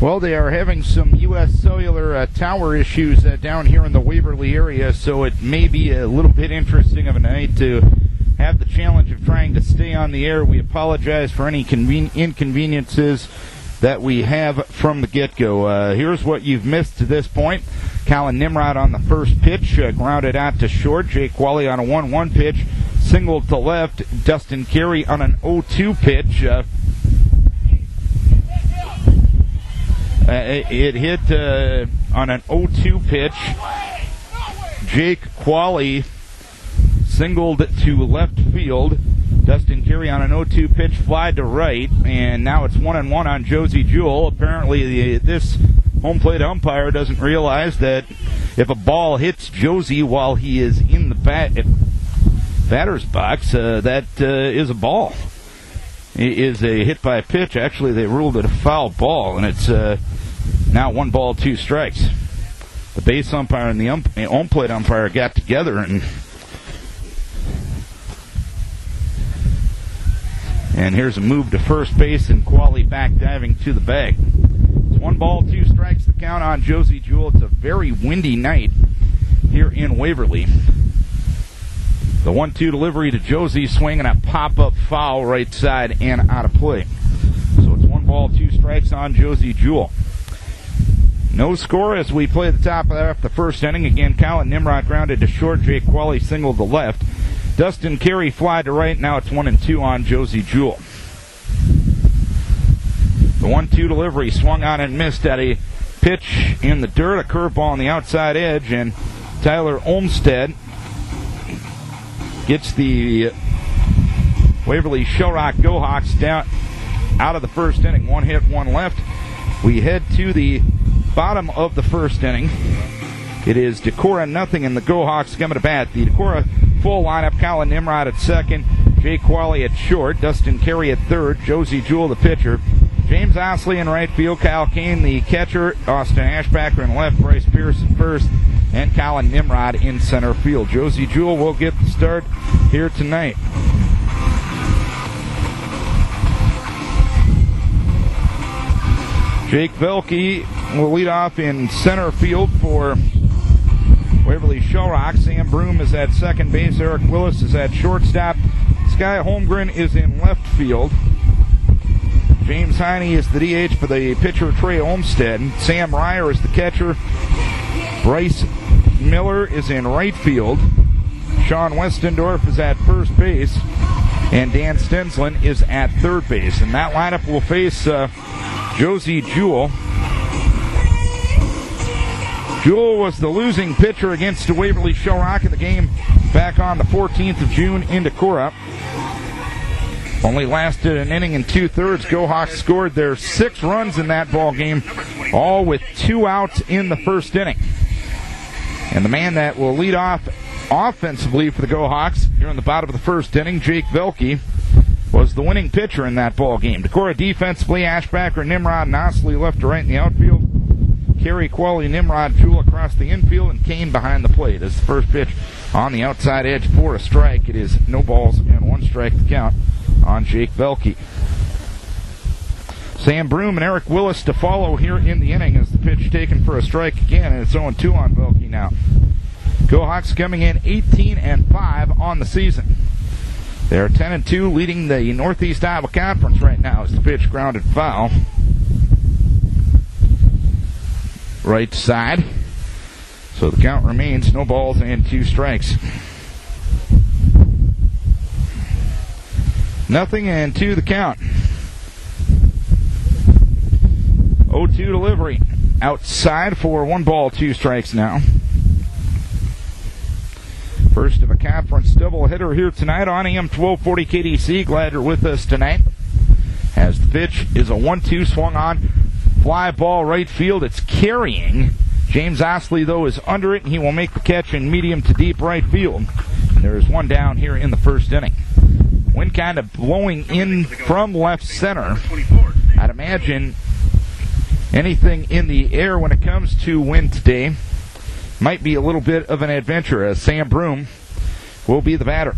Well, they are having some U.S. cellular tower issues down here in the Waverly area, so it may be a little bit interesting of a night to have the challenge of trying to stay on the air. We apologize for any inconveniences that we have from the get-go. Here's what you've missed to this point. Colin Nimrod on the first pitch, grounded out to short. Jake Wally on a 1-1 pitch, singled to left. Dustin Carey on an 0-2 pitch. It hit on an 0-2 pitch. Jake Qualley singled to left field. Dustin Carey on an 0-2 pitch, fly to right, and now it's 1-1 on Josie Jewell. Apparently, this home plate umpire doesn't realize that if a ball hits Josie while he is in the batter's box, that is a ball. It is a hit by pitch. Actually, they ruled it a foul ball, and it's now 1 ball, 2 strikes. The base umpire and the home plate umpire got together, and here's a move to first base, and Qualley back diving to the bag. It's 1 ball, 2 strikes, the count on Josie Jewell. It's a very windy night here in Waverly. The 1-2 delivery to Josie, swinging a pop-up foul right side and out of play. So it's 1 ball, 2 strikes on Josie Jewell. No score as we play the top of the first inning. Again, Colin Nimrod grounded to short. Jake Qualley singled to left. Dustin Carey fly to right. Now it's 1-2 on Josie Jewell. The 1-2 delivery swung on and missed at a pitch in the dirt, a curveball on the outside edge, and Tyler Olmstead gets the Waverly Shell Rock Go-Hawks down out of the first inning. 1 hit, 1 left. We head to the bottom of the first inning. It is Decorah nothing, and the Go-Hawks coming to bat. The Decorah full lineup: Colin Nimrod at second, Jake Qualley at short, Dustin Carey at third, Josie Jewell the pitcher, James Osley in right field, Kyle Kane the catcher, Austin Ashbacker in left, Bryce Pierce at first, and Colin Nimrod in center field. Josie Jewell will get the start here tonight. Jake Velke will lead off in center field for Waverly Shell Rock. Sam Broom is at second base. Eric Willis is at shortstop. Sky Holmgren is in left field. James Heine is the DH for the pitcher Trey Olmstead. Sam Ryer is the catcher. Bryce Miller is in right field. Sean Westendorf is at first base. And Dan Stensland is at third base. And that lineup will face Josie Jewell. Jewell was the losing pitcher against the Waverly Shell Rock in the game back on the 14th of June in Decorah. Only lasted an inning and 2/3. Go-Hawks scored their 6 runs in that ball game, all with 2 outs in the first inning. And the man that will lead off offensively for the Go-Hawks here in the bottom of the first inning, Jake Velke, was the winning pitcher in that ball game. Decorah defensively: Ashbacker, Nimrod, and Osley left to right in the outfield. Carey, Qualley, Nimrod, Jewell across the infield, and Kane behind the plate. As the first pitch on the outside edge for a strike. It is no balls and 1 strike to count on Jake Velke. Sam Broom and Eric Willis to follow here in the inning as the pitch taken for a strike again, and it's 0-2 on Velke now. Go-Hawks coming in 18-5 on the season. They're 10-2, leading the Northeast Iowa Conference right now as the pitch grounded foul. Right side. So the count remains no balls and 2 strikes. 0-2 the count. 0-2 delivery. Outside for 1 ball, 2 strikes now. First of a conference doubleheader here tonight on AM 1240 KDEC. Glad you're with us tonight. As the pitch is a 1-2 swung on. Fly ball right field. It's carrying. James Osley, though, is under it, and he will make the catch in medium to deep right field. And there is 1 down here in the first inning. Wind kind of blowing in from left center. I'd imagine anything in the air when it comes to wind today might be a little bit of an adventure, as Sam Broom will be the batter.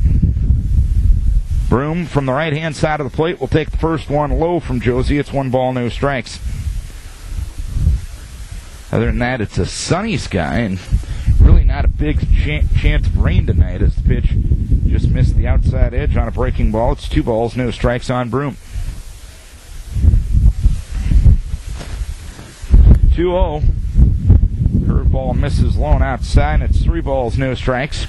Broom from the right-hand side of the plate will take the first one low from Josie. It's 1 ball, no strikes. Other than that, it's a sunny sky and really not a big chance of rain tonight as the pitch just missed the outside edge on a breaking ball. It's 2 balls, no strikes on Broome. 2-0. Curveball misses low and outside, and it's 3 balls, no strikes.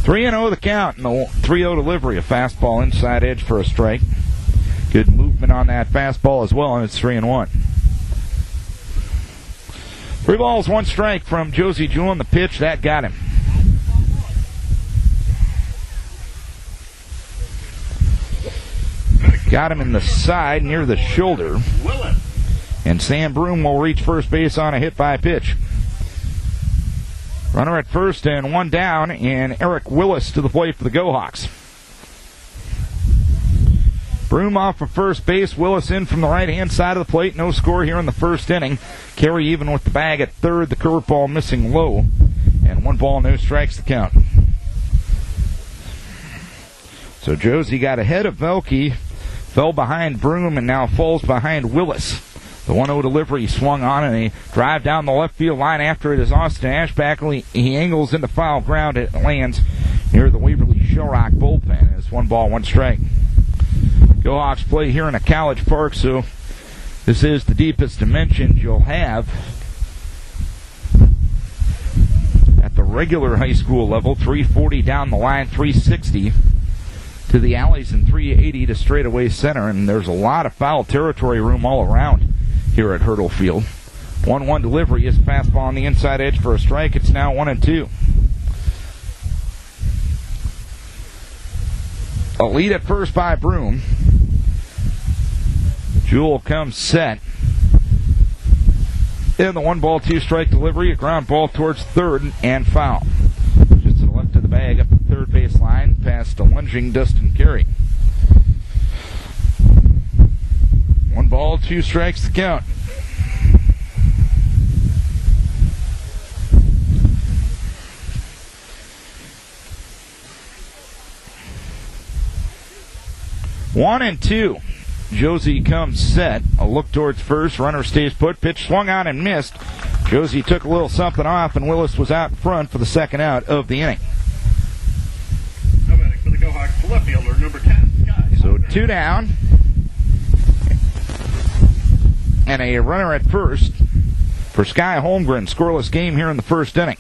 3-0 the count, and the 3-0 delivery. A fastball inside edge for a strike. Good movement on that fastball as well, and it's 3-1. 3 balls, 1 strike from Josie Jewell, and the pitch, that got him. Got him in the side near the shoulder. And Sam Broome will reach first base on a hit by pitch. Runner at first and 1 down, and Eric Willis to the plate for the Go-Hawks. Broome off of first base, Willis in from the right-hand side of the plate. No score here in the first inning. Carey even with the bag at third, the curveball missing low. And 1 ball, no strikes to count. So Josie got ahead of Velke, fell behind Broome, and now falls behind Willis. The 1-0 delivery swung on, and a drive down the left field line after it is Austin Ashback. He angles into foul ground. It lands near the Waverly Shell Rock bullpen. It's 1 ball, 1 strike. Go-Hawks play here in a college park, so this is the deepest dimensions you'll have at the regular high school level. 340 down the line, 360 to the alleys, and 380 to straightaway center, and there's a lot of foul territory room all around here at Hurdle Field. 1-1 delivery is fastball on the inside edge for a strike. It's now 1-2. A lead at first by Broome. Jewell comes set. In the 1 ball, 2 strike delivery, a ground ball towards third and foul. Just to the left of the bag up the third base line, past a lunging Dustin Carey. 1 ball, 2 strikes to count. One and 2. Josie comes set. A look towards first. Runner stays put. Pitch swung on and missed. Josie took a little something off, and Willis was out in front for the second out of the inning. No batting for the Go-Hawks, left fielder, number 10, Sky. So 2 down. And a runner at first for Sky Holmgren. Scoreless game here in the first inning.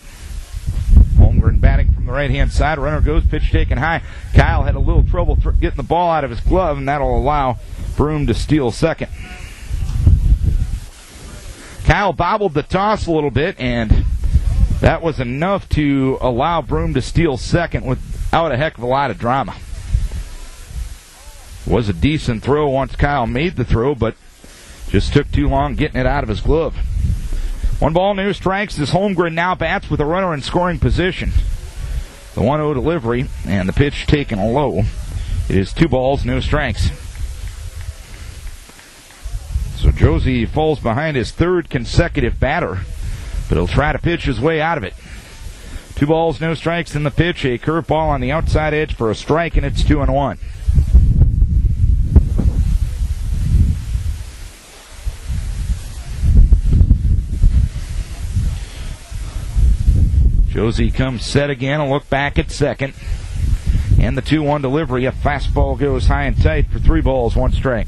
Holmgren batting from the right-hand side. Runner goes, pitch taken high. Kyle had a little trouble getting the ball out of his glove, and that'll allow Broome to steal second. Kyle bobbled the toss a little bit, and that was enough to allow Broome to steal second without a heck of a lot of drama. It was a decent throw once Kyle made the throw, but just took too long getting it out of his glove. 1 ball, no strikes as Holmgren now bats with a runner in scoring position. The 1-0 delivery and the pitch taken low. It is 2 balls, no strikes. So Josie falls behind his 3rd consecutive batter, but he'll try to pitch his way out of it. 2 balls, no strikes in the pitch. A curveball on the outside edge for a strike, and it's 2-1. Josie comes set again, a look back at second. And the 2-1 delivery, a fastball goes high and tight for 3 balls, 1 strike.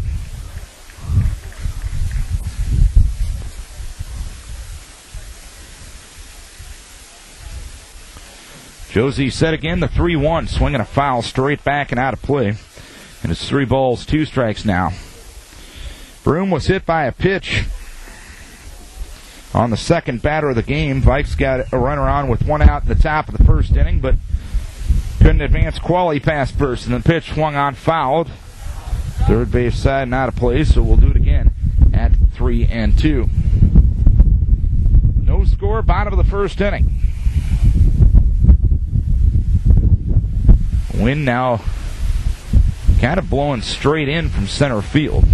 Josie set again, the 3-1, swinging a foul straight back and out of play. And it's 3 balls, 2 strikes now. Broome was hit by a pitch on the second batter of the game. Vikes got a runner on with 1 out at the top of the first inning, but couldn't advance quality past first, and the pitch swung on, fouled. Third base side and out of play, so we'll do it again at 3-2. No score, bottom of the first inning. Wind now kind of blowing straight in from center field.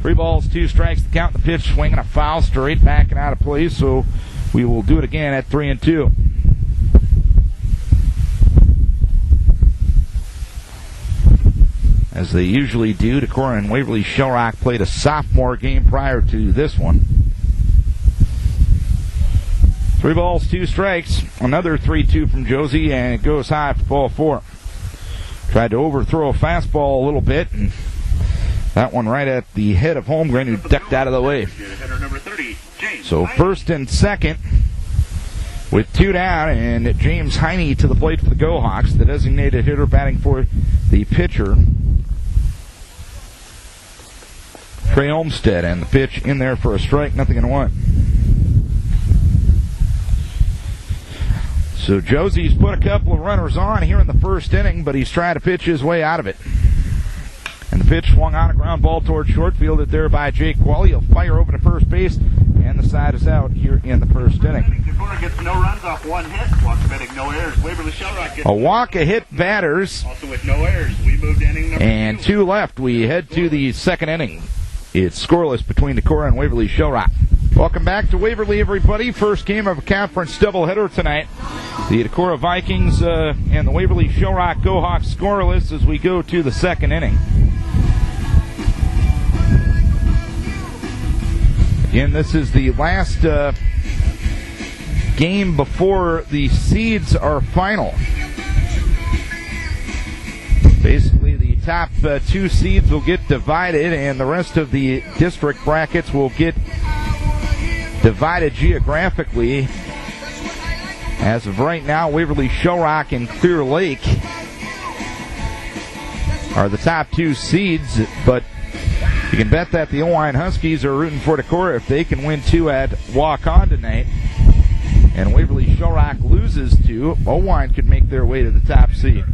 3 balls, 2 strikes to count. The pitch swinging a foul straight back and out of play, so we will do it again at 3-2. as they usually do. Decorah and Waverly Shell Rock played a sophomore game prior to this one. 3 balls, 2 strikes. Another 3-2 from Josie, and it goes high for ball 4. Tried to overthrow a fastball a little bit, and that one right at the head of Holmgren, who ducked out of the way. So first and second with 2 down, and James Heine to the plate for the Go Hawks, the designated hitter batting for the pitcher, Trey Olmstead, and the pitch in there for a strike, 0-1. So Josie's put a couple of runners on here in the first inning, but he's trying to pitch his way out of it. And the pitch swung on, a ground ball towards short, fielded there by Jake Qualley. He'll fire over to first base, and the side is out here in the first inning. Decorah gets no runs off 1 hit. Walk betting, no errors. Waverly Shell Rock gets a walk, a hit, batters. Also with no errors. We moved to inning number 2. And 2 left. We head to the second inning. It's scoreless between Decorah and Waverly Shell Rock. Welcome back to Waverly, everybody. First game of a conference doubleheader tonight. The Decorah Vikings and the Waverly Shell Rock Go Hawks scoreless as we go to the second inning. Again, this is the last game before the seeds are final. Basically, the top 2 seeds will get divided, and the rest of the district brackets will get divided geographically. As of right now, Waverly Shell Rock and Clear Lake are the top 2 seeds, but you can bet that the Owine Huskies are rooting for Decorah if they can win 2 at walk-on tonight. And Waverly Shell Rock loses 2. Owine could make their way to the top seed.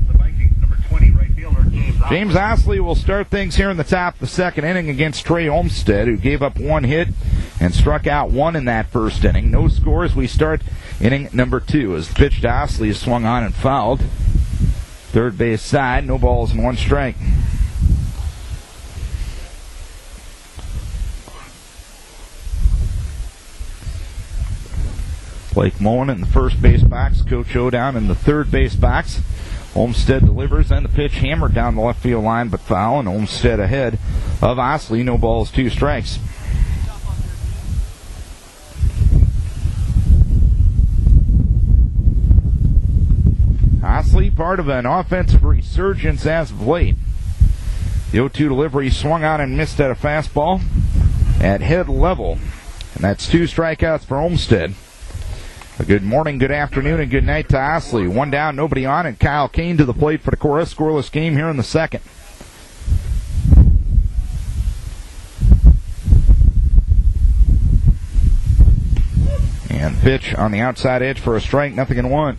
James Osley will start things here in the top of the second inning against Trey Olmstead, who gave up 1 hit and struck out 1 in that first inning. No scores. We start inning number 2 as the pitch to Osley is swung on and fouled. Third base side, no balls and 1 strike. Blake Mullen in the first base box, Coach O down in the third base box. Olmstead delivers, and the pitch hammered down the left field line, but foul, and Olmstead ahead of Osley. No balls, 2 strikes. Osley, part of an offensive resurgence as of late. The 0-2 delivery swung on and missed at a fastball at head level, and that's 2 strikeouts for Olmstead. A good morning, good afternoon, and good night to Osley. 1 down, nobody on, and Kyle Kane to the plate for the Decorah. Scoreless game here in the second. And pitch on the outside edge for a strike, 0-1.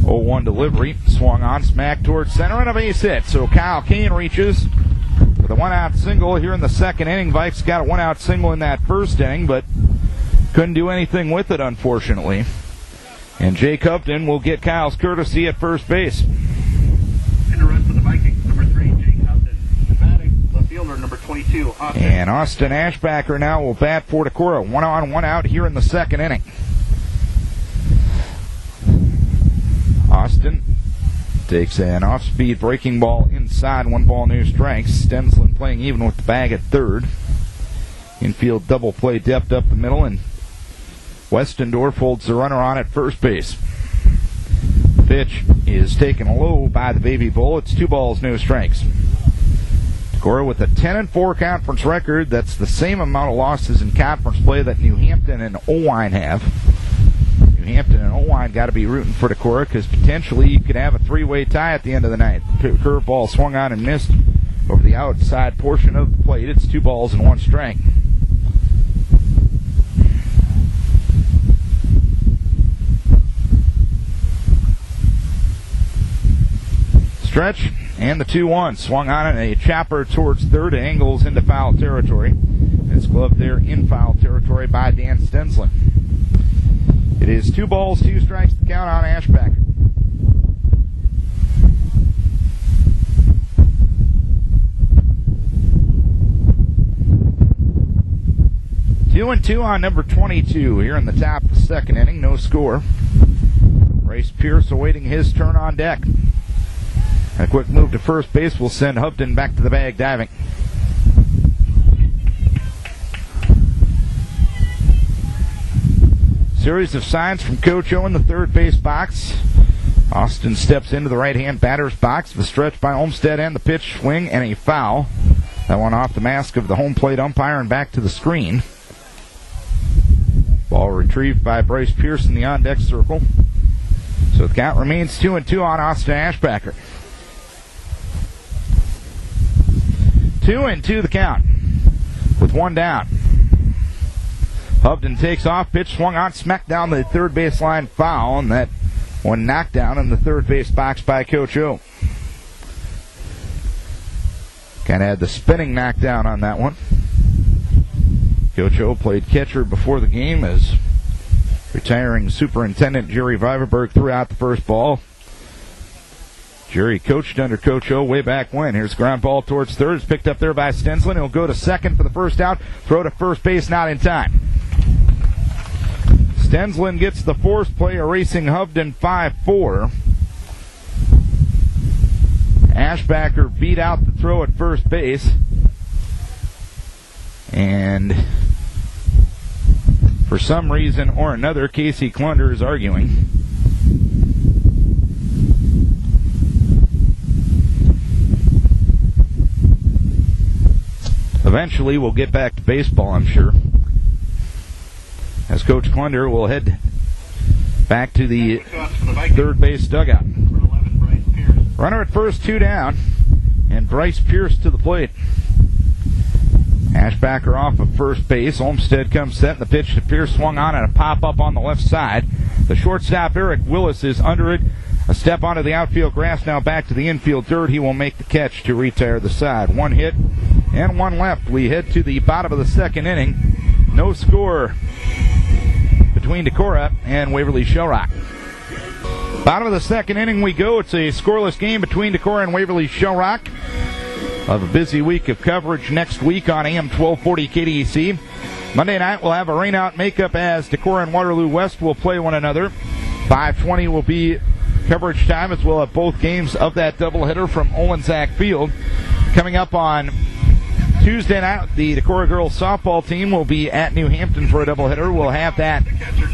Oh, 1 delivery, swung on, smacked towards center, and a base hit. So Kyle Kane reaches with a 1-out single here in the second inning. Vikes got a 1-out single in that first inning, but couldn't do anything with it, unfortunately. And Jake Upton will get Kyle's courtesy at first base. And a run for the Vikings, number 3, Jake Upton. Batting, left fielder, number 22, Austin. And Austin Ashbacker now will bat for Decorah. 1 on, 1 out here in the second inning. Austin takes an off-speed breaking ball inside, 1 ball, no strikes. Stensland playing even with the bag at third. Infield double play depth up the middle, and Westendorf holds the runner on at first base. Pitch is taken low by the Baby Bull. It's 2 balls, no strikes. Decorah with a 10-4 conference record. That's the same amount of losses in conference play that New Hampton and Owine have. New Hampton and Owine got to be rooting for Decorah because potentially you could have a 3-way tie at the end of the night. Curveball swung on and missed over the outside portion of the plate. It's 2 balls and 1 strike. Stretch and the 2-1 swung on and a chopper towards third. Angles into foul territory. It's gloved there in foul territory by Dan Stensland. It is 2 balls, 2 strikes to count on Ashbacker. Two and 2 on number 22 here in the top of the second inning. No score. Bryce Pierce awaiting his turn on deck. A quick move to first base will send Hovden back to the bag diving. Series of signs from Coach O in the third base box. Austin steps into the right-hand batter's box. The stretch by Olmsted and the pitch swing and a foul. That one off the mask of the home plate umpire and back to the screen. Ball retrieved by Bryce Pierce in the on-deck circle. So the count remains 2-2 on Austin Ashbacker. 2-2 the count with one down. Hovden takes off, pitch swung on, smacked down the third baseline foul, and that one knocked down in the third base box by Coach O. Kind of had the spinning knockdown on that one. Coach O played catcher before the game as retiring Superintendent Jerry Viverberg threw out the first ball. Jerry coached under Coach O way back when. Here's the ground ball towards third. It's picked up there by Stensland. He'll go to second for the first out. Throw to first base, not in time. Stensland gets the force play, erasing Hovden 5-4. Ashbacker beat out the throw at first base. And for some reason or another, Casey Klunder is arguing. Eventually, we'll get back to baseball, I'm sure, as Coach Klunder will head back to the third base dugout. Runner at first, 2 down, and Bryce Pierce to the plate. Ashbacker off of first base. Olmsted comes set, and the pitch to Pierce swung on and a pop-up on the left side. The shortstop, Eric Willis, is under it. A step onto the outfield grass, now back to the infield dirt. He will make the catch to retire the side. One hit and one left. We head to the bottom of the second inning. No score between Decorah and Waverly Shell Rock. Bottom of the second inning we go. It's a scoreless game between Decorah and Waverly Shell Rock. Of a busy week of coverage next week on AM 1240 KDEC. Monday night we'll have a rainout makeup as Decorah and Waterloo West will play one another. 5:20 will be coverage time as we'll have both games of that doubleheader from Olensack Field. Coming up on Tuesday night, the Decorah girls softball team will be at New Hampton for a doubleheader. We'll have that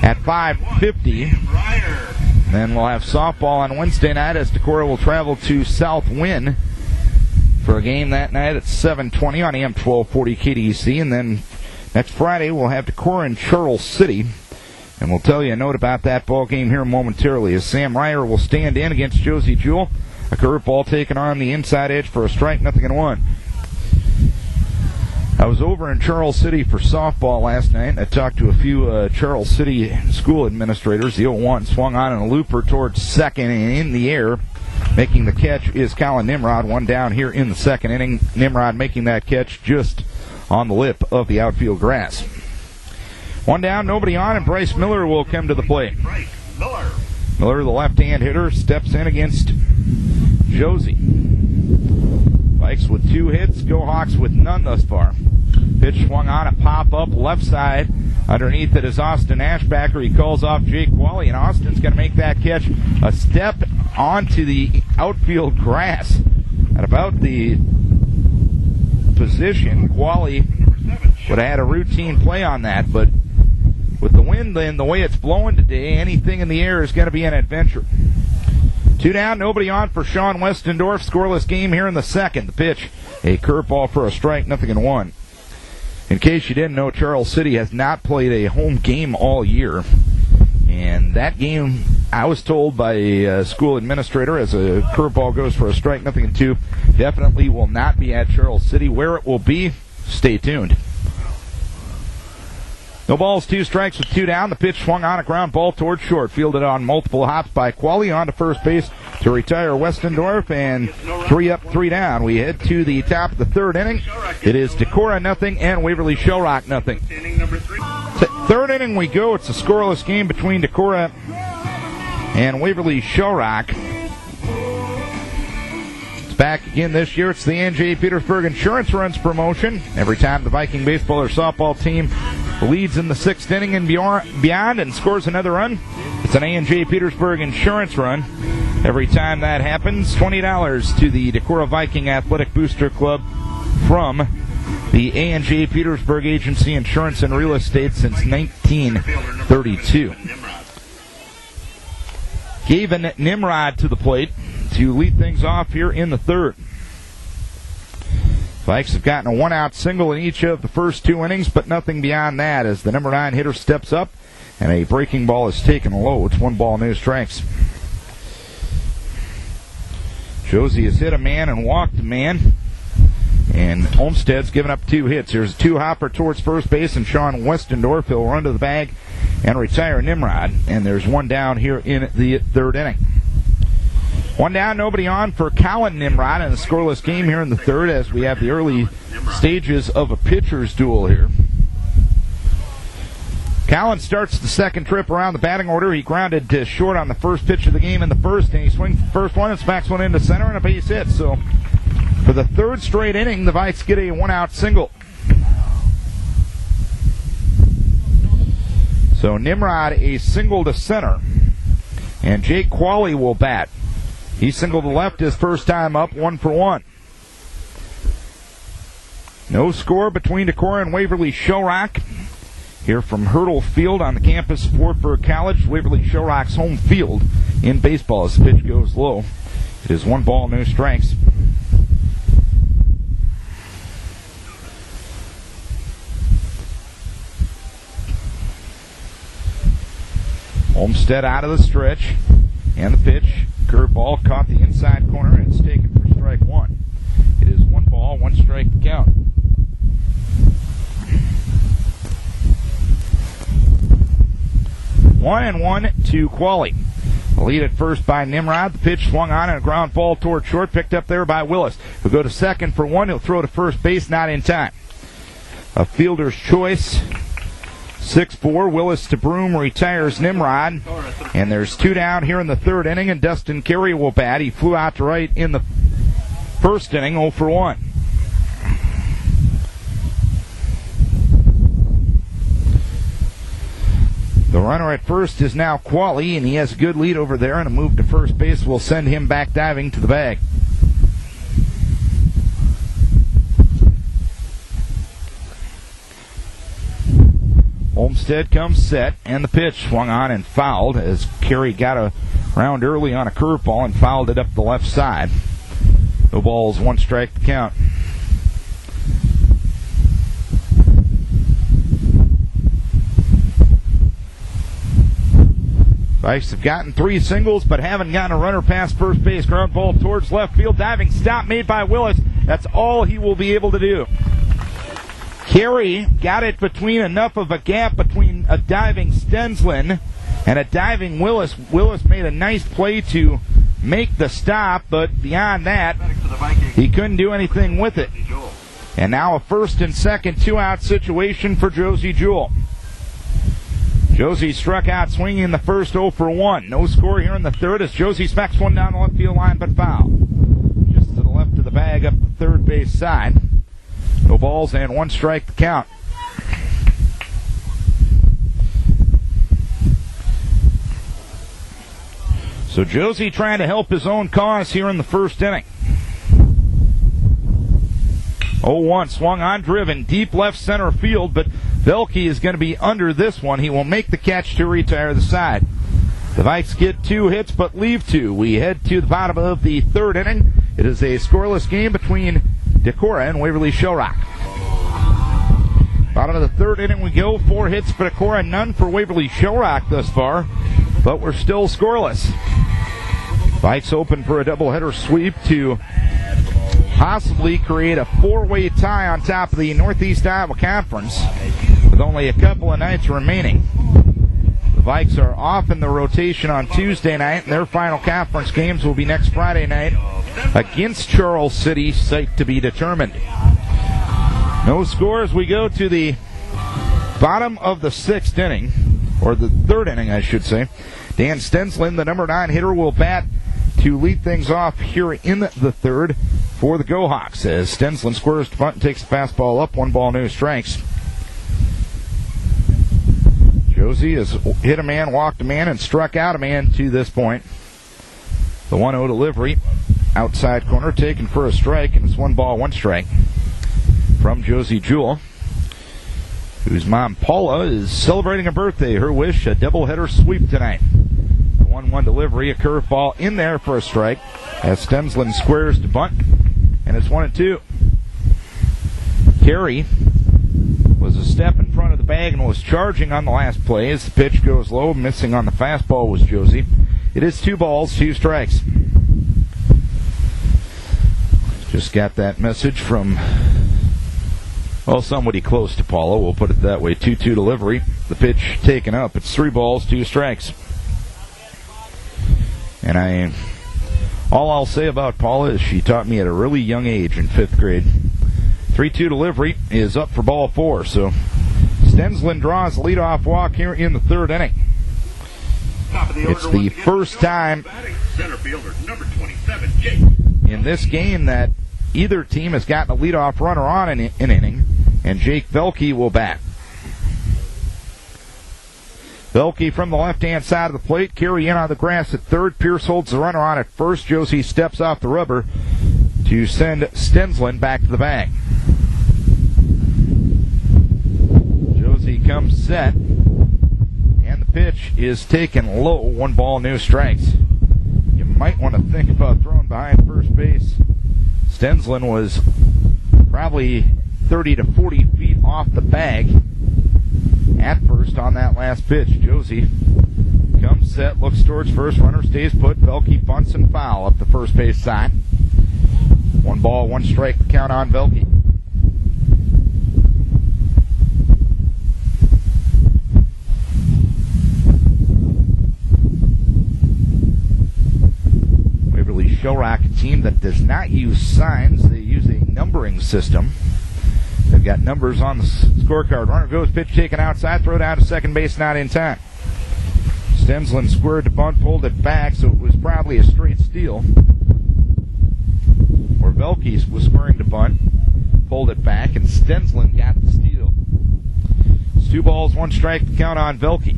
at 5:50. Then we'll have softball on Wednesday night as Decorah will travel to South Wynn for a game that night at 7:20 on AM 1240 KDEC. And then next Friday we'll have Decorah and Charles City. And we'll tell you a note about that ball game here momentarily as Sam Ryer will stand in against Josie Jewell. A curveball taken on the inside edge for a strike, 0-1. I was over in Charles City for softball last night. I talked to a few Charles City school administrators. The 0-1 swung on and a looper towards second and in the air. Making the catch is Colin Nimrod. One down here in the second inning. Nimrod making that catch just on the lip of the outfield grass. One down, nobody on, and Bryce Miller will come to the plate. Miller, the left-hand hitter, steps in against Josie. Vikes with 2 hits, Go Hawks with none thus far. Pitch swung on, a pop-up left side. Underneath it is Austin Ashbacker. He calls off Jake Wally, and Austin's going to make that catch. A step onto the outfield grass at about the position. Wally would have had a routine play on that, but with the wind and the way it's blowing today, anything in the air is going to be an adventure. 2 down, nobody on for Sean Westendorf. Scoreless game here in the second. The pitch, a curveball for a strike, 0-1. In case you didn't know, Charles City has not played a home game all year. And that game, I was told by a school administrator, as a curveball goes for a strike, 0-2, definitely will not be at Charles City. Where it will be, stay tuned. No balls, 2 strikes with 2 down. The pitch swung on, a ground ball towards short. Fielded on multiple hops by Qualley on to first base to retire Westendorf. And 3 up, 3 down. We head to the top of the third inning. It is Decorah 0 and Waverly Shell Rock 0. Third inning we go. It's a scoreless game between Decorah and Waverly Shell Rock. It's back again this year. It's the N.J. Petersburg Insurance Runs promotion. Every time the Viking baseball or softball team leads in the 6th inning and beyond and scores another run, it's It's an A&J Petersburg insurance run. Every time that happens, $20 to the Decorah Viking Athletic Booster Club from the A&J Petersburg Agency Insurance and Real Estate since 1932. Gavin Nimrod to the plate to lead things off here in the third. Vikes have gotten a one-out single in each of the first two innings, but nothing beyond that as the number 9 hitter steps up and a breaking ball is taken low. It's 1 no strikes. Josie has hit a man and walked a man, and Olmsted's given up 2 hits. Here's a 2-hopper towards first base, and Sean Westendorf will run to the bag and retire Nimrod, and there's 1 down here in the third inning. 1 down, nobody on for Colin Nimrod in a scoreless game here in the third as we have the early stages of a pitcher's duel here. Colin starts the second trip around the batting order. He grounded to short on the first pitch of the game in the first, and he swings the first one and smacks one into center and a base hit. So for the third straight inning, the Vikes get a 1-out single. So Nimrod a single to center, and Jake Qualley will bat. He singled to left his first time up, 1 for 1. No score between Decorah and Waverly Shell Rock. Here from Hurdle Field on the campus of Wartburg College, Waverly Shell Rock's home field in baseball as the pitch goes low. It is 1 no strikes. Olmsted out of the stretch, and the pitch. Curveball caught the inside corner, and it's taken for strike 1. It is 1 strike to count. One and 1 to Qualley. The lead at first by Nimrod. The pitch swung on and a ground ball toward short, picked up there by Willis. He'll go to second for 1. He'll throw to first base, not in time. A fielder's choice. 6-4, Willis to Broom retires Nimrod. And there's 2 down here in the third inning, and Dustin Carey will bat. He flew out to right in the first inning, 0 for 1. The runner at first is now Qualley, and he has a good lead over there, and a move to first base will send him back diving to the bag. Olmsted comes set, and the pitch swung on and fouled as Carey got around early on a curveball and fouled it up the left side. No balls, 1 strike to count. Vikes have gotten 3 singles, but haven't gotten a runner past first base. Ground ball towards left field. Diving stop made by Willis. That's all he will be able to do. Carey got it between enough of a gap between a diving Stenslin and a diving Willis. Willis made a nice play to make the stop, but beyond that, he couldn't do anything with it. And now a first and second 2-out situation for Josie Jewell. Josie struck out swinging in the first, 0 for 1. No score here in the third as Josie smacks one down the left field line, but foul. Just to the left of the bag up the third base side. No balls and 1 strike to count. So Josie trying to help his own cause here in the first inning. 0-1, swung on, driven, deep left center field, but Velke is going to be under this one. He will make the catch to retire the side. The Vikes get 2 hits, but leave 2. We head to the bottom of the third inning. It is a scoreless game between Decorah and Waverly Shell Rock. Bottom of the third inning we go. 4 hits for Decorah, none for Waverly Shell Rock thus far, but we're still scoreless. Vikes open for a doubleheader sweep to possibly create a 4-way tie on top of the Northeast Iowa Conference with only a couple of nights remaining. The Vikes are off in the rotation on Tuesday night, and their final conference games will be next Friday night against Charles City, site to be determined. No scores. We go to the bottom of the 6th inning, or the 3rd inning, I should say. Dan Stenslin, the number 9 hitter, will bat to lead things off here in the 3rd for the Go-Hawks as Stenslin squares to bunt and takes the fastball up, 1 ball, no strikes. Josie has hit a man, walked a man, and struck out a man to this point. The 1-0 delivery, outside corner, taken for a strike, and it's 1 ball, 1 strike from Josie Jewell, whose mom, Paula, is celebrating a birthday. Her wish, a doubleheader sweep tonight. The 1-1 delivery, a curveball in there for a strike as Stensland squares to bunt, and it's 1-2. Carey was a step in front of the bag and was charging on the last play as the pitch goes low. Missing on the fastball was Josie. It is 2 balls, 2 strikes. Just got that message from, well, somebody close to Paula, we'll put it that way. 2-2 delivery. The pitch taken up. It's 3 balls, 2 strikes. And all I'll say about Paula is she taught me at a really young age in 5th grade. 3-2 delivery is up for ball 4. So Stensland draws the leadoff walk here in the 3rd inning. It's the first time in this game that either team has gotten a leadoff runner on an inning, and Jake Velke will bat. Velke from the left-hand side of the plate. Carey in on the grass at 3rd. Pierce holds the runner on at 1st. Josie steps off the rubber to send Stensland back to the bag. Josie comes set, and the pitch is taken low. 1 ball, no strikes. You might want to think about throwing behind first base. Stensland was probably 30 to 40 feet off the bag at first on that last pitch. Josie comes set, looks towards first, runner stays put. Velke bunts and foul up the first base side. 1 ball, 1 strike count on Velke. Waverly Shell Rock, a team that does not use signs. They use a numbering system. They've got numbers on the scorecard. Runner goes, pitch taken outside, throw down to second base, not in time. Stensland squared to bunt, pulled it back, so it was probably a straight steal. Where Velke was squaring to bunt, pulled it back, and Stensland got the steal. It's 2 balls, 1 strike to count on Velke.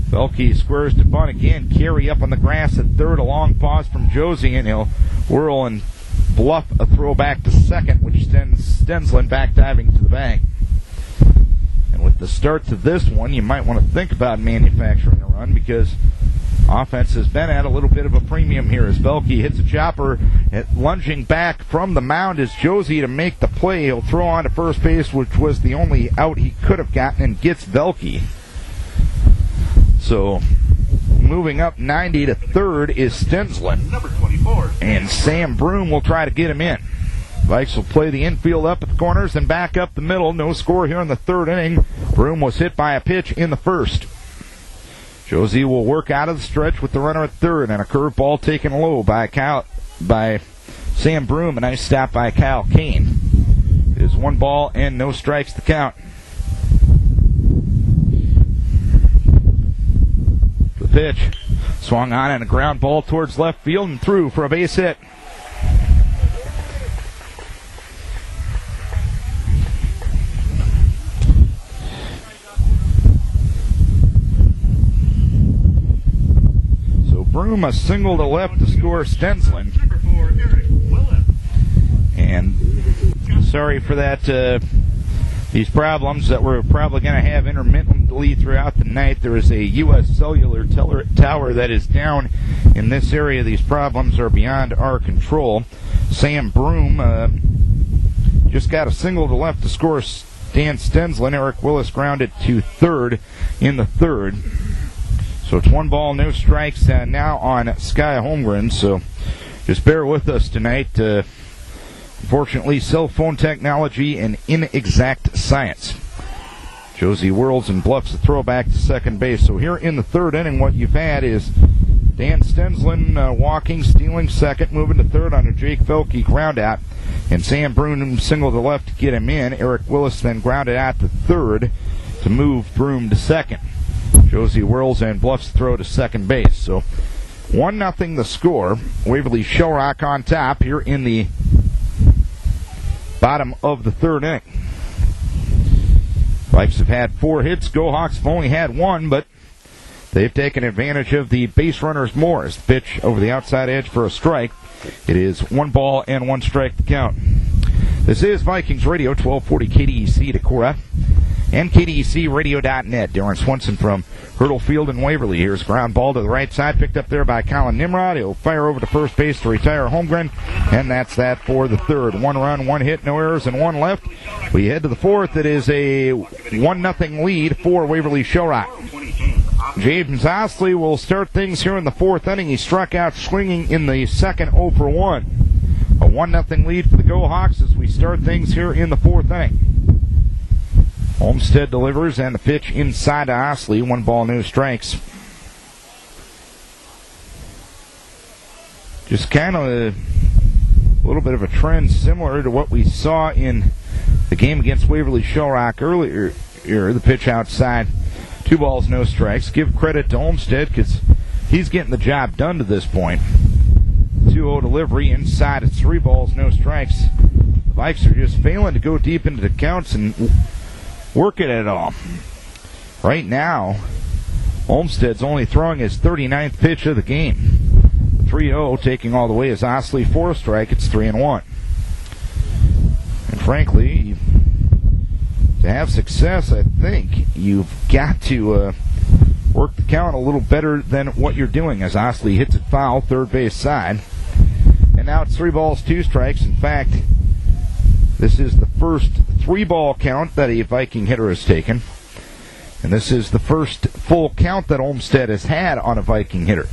Velke squares to bunt again. Carey up on the grass at 3rd. A long pause from Josie, and he'll whirl and bluff a throw back to 2nd, which sends Stensland back diving to the bag. And with the start to this one, you might want to think about manufacturing a run, because offense has been at a little bit of a premium here as Velke hits a chopper, lunging back from the mound is Josie to make the play. He'll throw on to first base, which was the only out he could have gotten, and gets Velke. So moving up 90 to 3rd is Stensland, and Sam Broom will try to get him in. Vikes will play the infield up at the corners and back up the middle. No score here in the 3rd inning. Broom was hit by a pitch in the 1st. Josie will work out of the stretch with the runner at 3rd, and a curveball taken low by Sam Broom. A nice stop by Kyle Kane. It is 1 ball and no strikes to count. The pitch swung on and a ground ball towards left field and through for a base hit. So Broom a single to left to score Stensland. And sorry for that. These problems that we're probably going to have intermittently throughout the night. There is a U.S. cellular tower that is down in this area. These problems are beyond our control. Sam Broom just got a single to left to score Dan Stensland. Eric Willis grounded to 3rd in the 3rd. So it's 1 ball, no strikes now on Sky Holmgren. So just bear with us tonight. Unfortunately, cell phone technology and inexact science. Josie whirls and bluffs the throw back to second base. So here in the 3rd inning, what you've had is Dan Stensland walking, stealing second, moving to 3rd on a Jake Velke ground out, and Sam Broom single to left to get him in. Eric Willis then grounded out to 3rd to move Broom to 2nd. Josie whirls and bluffs the throw to second base. So 1-0 the score. Waverly Shell Rock on top here in the bottom of the 3rd inning. Vikes have had 4 hits. Go Hawks have only had 1, but they've taken advantage of the base runners more. As the pitch over the outside edge for a strike. It is 1 ball and 1 strike to count. This is Vikings Radio, 1240 KDEC Decorah and KDECradio.net. Darren Swenson from Hurdle Field in Waverly. Here's ground ball to the right side, picked up there by Colin Nimrod. He'll fire over to first base to retire Holmgren, and that's that for the third. 1 run, 1 hit, no errors, and 1 left. We head to the fourth. It is a 1-0 lead for Waverly Shell Rock. James Osley will start things here in the 4th inning. He struck out swinging in the second, 0 for 1. A 1-0 lead for the Go Hawks as we start things here in the 4th inning. Olmsted delivers, and the pitch inside to Osley. 1 ball, no strikes. Just kind of a little bit of a trend similar to what we saw in the game against Waverly Shell Rock earlier. The pitch outside. 2 balls, no strikes. Give credit to Olmsted because he's getting the job done to this point. 2-0 delivery inside. It's 3 balls, no strikes. The Vikes are just failing to go deep into the counts and work it at all. Right now, Olmsted's only throwing his 39th pitch of the game. 3-0 taking all the way is Osley for a strike. It's 3-1. And frankly, to have success, I think you've got to work the count a little better than what you're doing as Osley hits it foul, third base side. And now it's 3 balls, 2 strikes. In fact, this is the first 3-ball count that a Viking hitter has taken. And this is the first full count that Olmsted has had on a Viking hitter.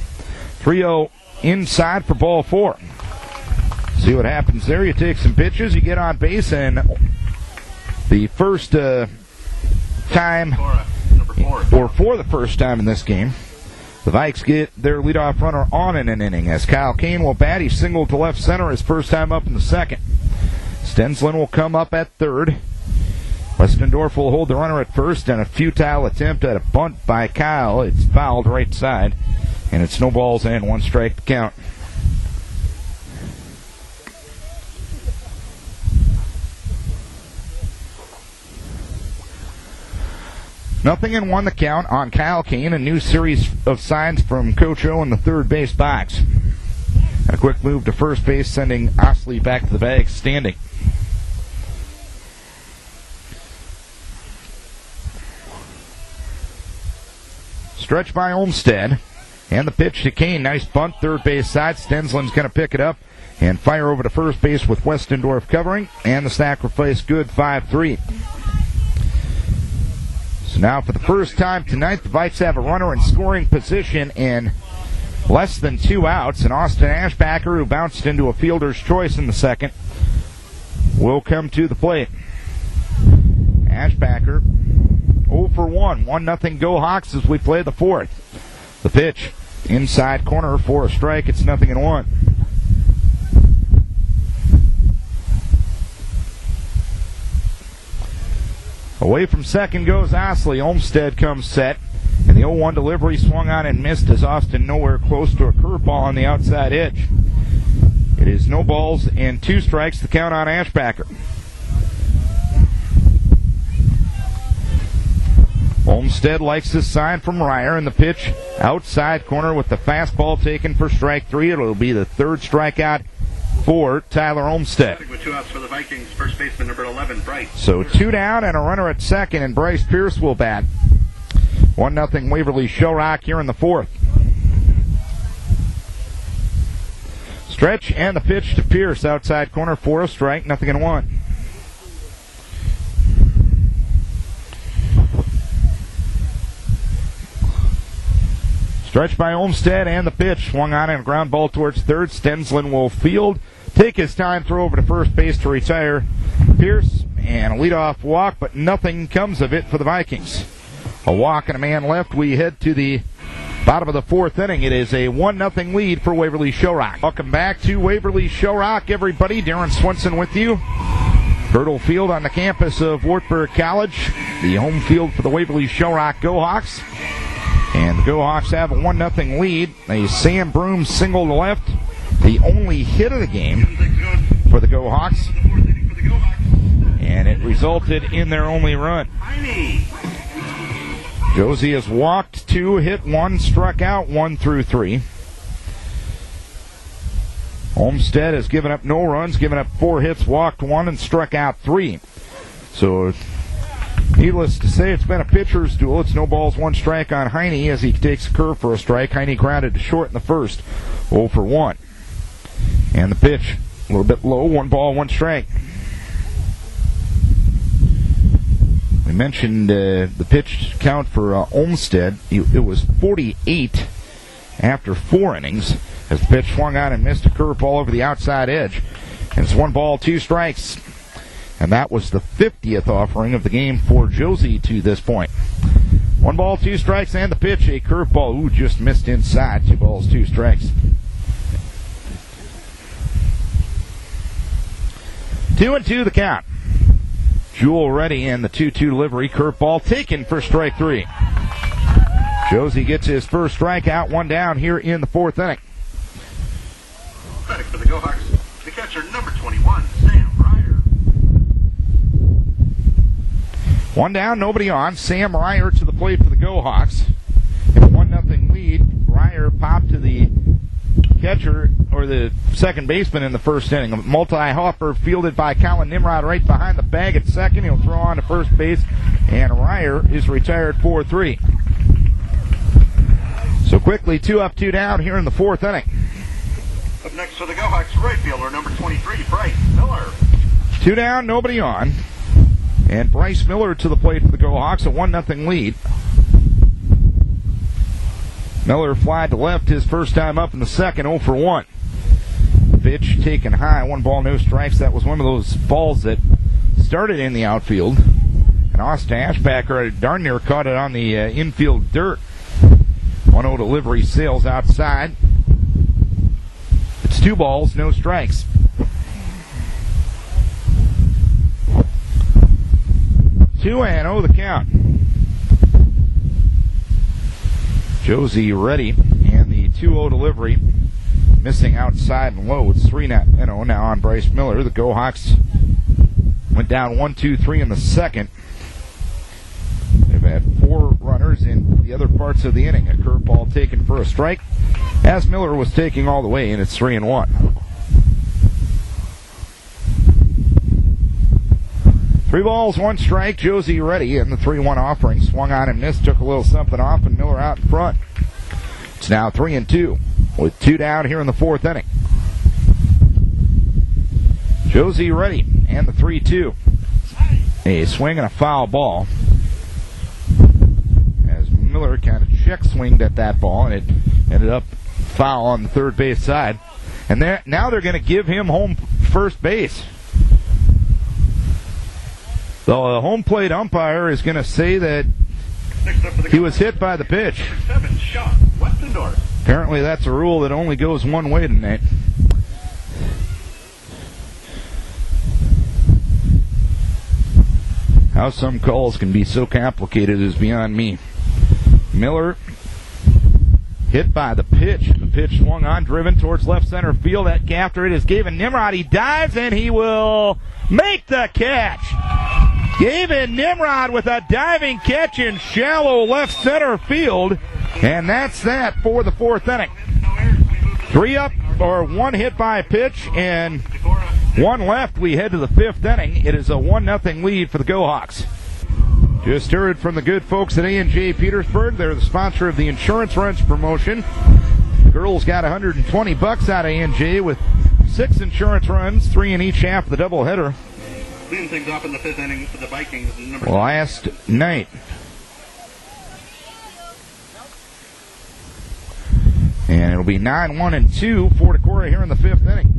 3-0 inside for ball 4. See what happens there. You take some pitches, you get on base, and the first time, or for the first time in this game, the Vikes get their leadoff runner on in an inning as Kyle Kane will bat. He singled to left center his first time up in the second. Stensland will come up at third. Westendorf will hold the runner at first, and a futile attempt at a bunt by Kyle. It's fouled right side, and it's no balls and 1 strike to count. Nothing and 1 the count on Kyle Kane. A new series of signs from Coach O in the third base box. And a quick move to first base, sending Osley back to the bag standing. Stretch by Olmsted. And the pitch to Kane. Nice bunt, third base side. Stensland's going to pick it up and fire over to first base with Westendorf covering. And the sacrifice good, 5-3. So now for the first time tonight, the Vikes have a runner in scoring position in less than 2 outs. And Austin Ashbacker, who bounced into a fielder's choice in the second, will come to the plate. Ashbacker 0 for 1. 1-0 Go Hawks as we play the 4th. The pitch inside corner for a strike. It's 0-1. Away from second goes Osley. Olmsted comes set. And the 0-1 delivery swung on and missed as Austin nowhere close to a curveball on the outside edge. It is no balls and 2 strikes to count on Ashbacker. Olmsted likes this sign from Ryer, and the pitch outside corner with the fastball taken for strike 3. It'll be the 3rd strikeout for Tyler Olmsted. With 2 outs for the Vikings, first baseman number 11, Bryce. So 2 down and a runner at second, and Bryce Pierce will bat. 1-0 Waverly Shell Rock here in the 4th. Stretch and the pitch to Pierce outside corner for a strike, 0-1. Stretch by Olmsted and the pitch swung on and a ground ball towards third. Stensland will field, take his time, throw over to first base to retire Pierce, and a leadoff walk, but nothing comes of it for the Vikings. A walk and a man left. We head to the bottom of the 4th inning. It is a 1-0 lead for Waverly Shell Rock. Welcome back to Waverly Shell Rock, everybody. Darren Swenson with you. Hurdle Field on the campus of Wartburg College, the home field for the Waverly Shell Rock Go Hawks. And the Go Hawks have a 1-0 lead. A Sam Broom single to left, the only hit of the game for the Go Hawks. and it resulted in their only run. Josie has walked 2, hit 1, struck out 1 through 3. Olmsted has given up no runs, given up 4 hits, walked 1, and struck out 3. So, needless to say, it's been a pitcher's duel. It's no balls, 1 strike on Heine as he takes a curve for a strike. Heine grounded to short in the first, 0 for 1. And the pitch, a little bit low, 1 ball, 1 strike. We mentioned the pitch count for Olmsted. It was 48 after 4 innings as the pitch swung on and missed a curveball over the outside edge. And it's 1 ball, 2 strikes. And that was the 50th offering of the game for Josie to this point. 1 ball, 2 strikes, and the pitch, a curveball. Ooh, just missed inside. 2 balls, 2 strikes. 2-2 the count. Jewel ready and the 2-2 delivery. Curveball taken for strike 3. Josie gets his first strikeout, 1 down here in the 4th inning. Batting for the Go-Hawks, the catcher number 21, Sam Ryer. 1 down, nobody on. Sam Ryer to the plate for the Go-Hawks. In a 1-0 lead, Ryer popped to the catcher, or the second baseman in the first inning. A multi-hopper fielded by Colin Nimrod right behind the bag at second. He'll throw on to first base, and Ryer is retired 4-3. So quickly, 2 up, 2 down here in the 4th inning. Up next for the Go-Hawks, right fielder number 23, Bryce Miller. 2 down, nobody on. And Bryce Miller to the plate for the Go-Hawks, a 1-0 lead. Miller flied to left his first time up in the second, 0 for 1. Pitch taken high, 1 ball, no strikes. That was one of those balls that started in the outfield. And Austin Ashbacker darn near caught it on the infield dirt. 1-0 delivery, sails outside. It's 2 balls, no strikes. Two and 0 the count. Josie ready, and the 2-0 delivery, missing outside and low. It's 3-0 now on Bryce Miller. The Go-Hawks went down 1-2-3 in the second. They've had 4 runners in the other parts of the inning. A curveball taken for a strike, as Miller was taking all the way, and it's 3-1. 3 balls, 1 strike. Josie ready, and the 3-1 offering swung on and missed, took a little something off, and Miller out in front. It's now 3-2 with 2 down here in the 4th inning. Josie ready, and the 3-2. A swing and a foul ball. As Miller kind of check swinged at that ball, and it ended up foul on the third base side. And now they're going to give him home first base. The home plate umpire is going to say that he was hit by the pitch. Apparently that's a rule that only goes one way tonight. How some calls can be so complicated is beyond me. Miller hit by the pitch. The pitch swung on, driven towards left center field. After it is Gavin Nimrod. He dives and he will make the catch. Gavin Nimrod with a diving catch in shallow left center field. And that's that for the 4th inning. 3 up, or 1 hit by a pitch, and 1 left. We head to the 5th inning. It is a 1-0 lead for the Go-Hawks. Just heard from the good folks at A&J Petersburg. They're the sponsor of the Insurance Runs promotion. The girls got $120 out of A&J with 6 insurance runs, 3 in each half of the doubleheader. Leading things off in the 5th inning for the Vikings. Last night. And it'll be 9-1-2 for Decorah here in the 5th inning.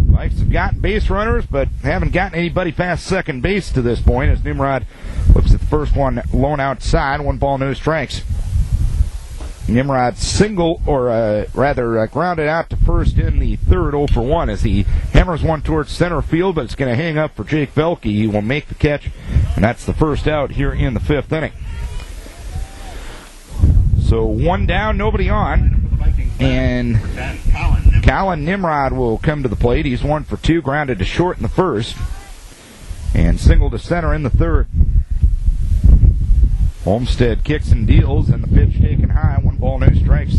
Vikes have gotten base runners, but haven't gotten anybody past second base to this point, as Nimrod looks at the first one blown outside. 1 ball, no strikes. Nimrod single, or grounded out to first in the 3rd, 0 for 1, as he hammers one towards center field, but it's going to hang up for Jake Velke. He will make the catch, and that's the first out here in the 5th inning. So 1 down, nobody on, and Colin Nimrod will come to the plate. He's 1 for 2, grounded to short in the first. and single to center in the third. Olmsted kicks and deals, and the pitch taken high. 1 ball, no strikes.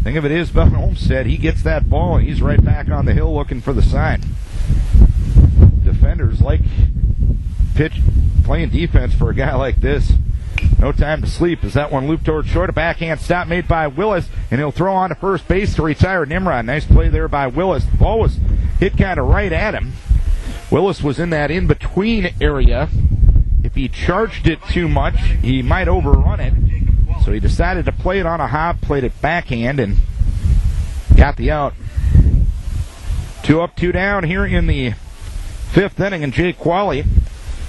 Thing of it is about Olmsted, he gets that ball, and he's right back on the hill looking for the sign. Defenders like playing defense for a guy like this. No time to sleep as that one looped towards short. A backhand stop made by Willis, and he'll throw on to first base to retire Nimrod. Nice play there by Willis. The ball was hit kind of right at him. Willis was in that in-between area. If he charged it too much, he might overrun it. So he decided to play it on a hop, played it backhand, and got the out. 2 up, 2 down here in the 5th inning, and Jake Qualley,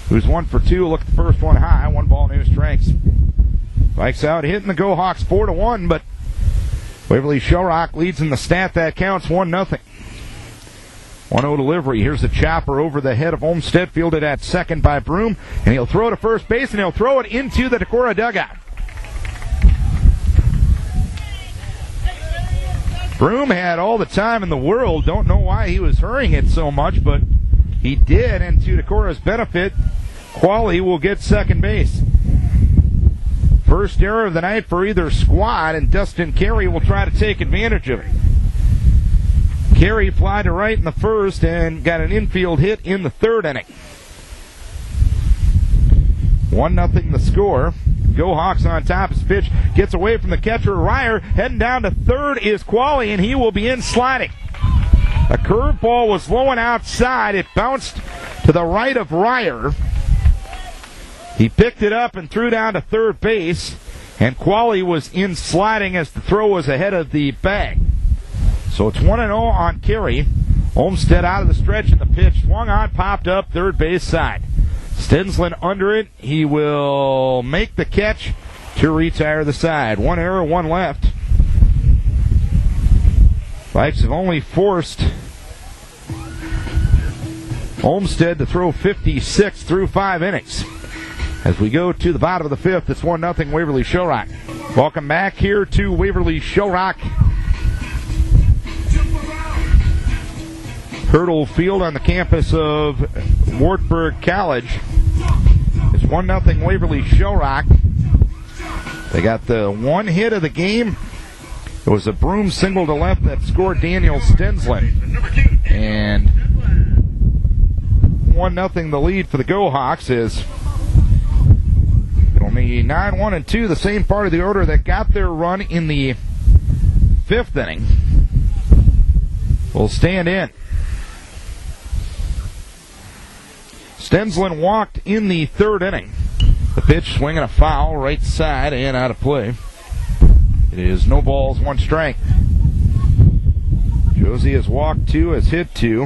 who's 1 for 2, looked the first one high. 1 ball, no strikes. Vikes out hitting the Go Hawks 4-1, but Waverly Shell Rock leads in the stat that counts 1-0. 1-0 delivery. Here's the chopper over the head of Olmsted, fielded at second by Broom, and he'll throw to first base, and he'll throw it into the Decorah dugout. Broom had all the time in the world. Don't know why he was hurrying it so much, but he did, and to Decorah's benefit, Qualley will get second base. First error of the night for either squad, and Dustin Carey will try to take advantage of it. Carey fly to right in the first and got an infield hit in the 3rd inning. 1-0 the score. Go Hawks on top. His pitch gets away from the catcher, Ryer. Heading down to third is Qualley, and he will be in sliding. A curveball was low and outside. It bounced to the right of Ryer. He picked it up and threw down to third base, and Qualley was in sliding as the throw was ahead of the bag. So it's 1-0 on Carey. Olmsted out of the stretch, and the pitch swung on, popped up third base side. Stensland under it. He will make the catch to retire the side. 1 error, 1 left. Vikes have only forced Olmsted to throw 56 through 5 innings. As we go to the bottom of the 5th, it's 1-0 Waverly Shell Rock. Welcome back here to Waverly Shell Rock. Hurdle Field on the campus of Wartburg College. It's 1-0 Waverly Shell Rock. They got the 1 hit of the game. It was a Broom single to left that scored Daniel Stensland. And 1-0 the lead for the Go Hawks is only 9-1 and 2, the same part of the order that got their run in the 5th inning will stand in. Stensland walked in the 3rd inning. The pitch swinging a foul right side and out of play. It is no balls, 1 strike. Josie has walked 2, has hit 2.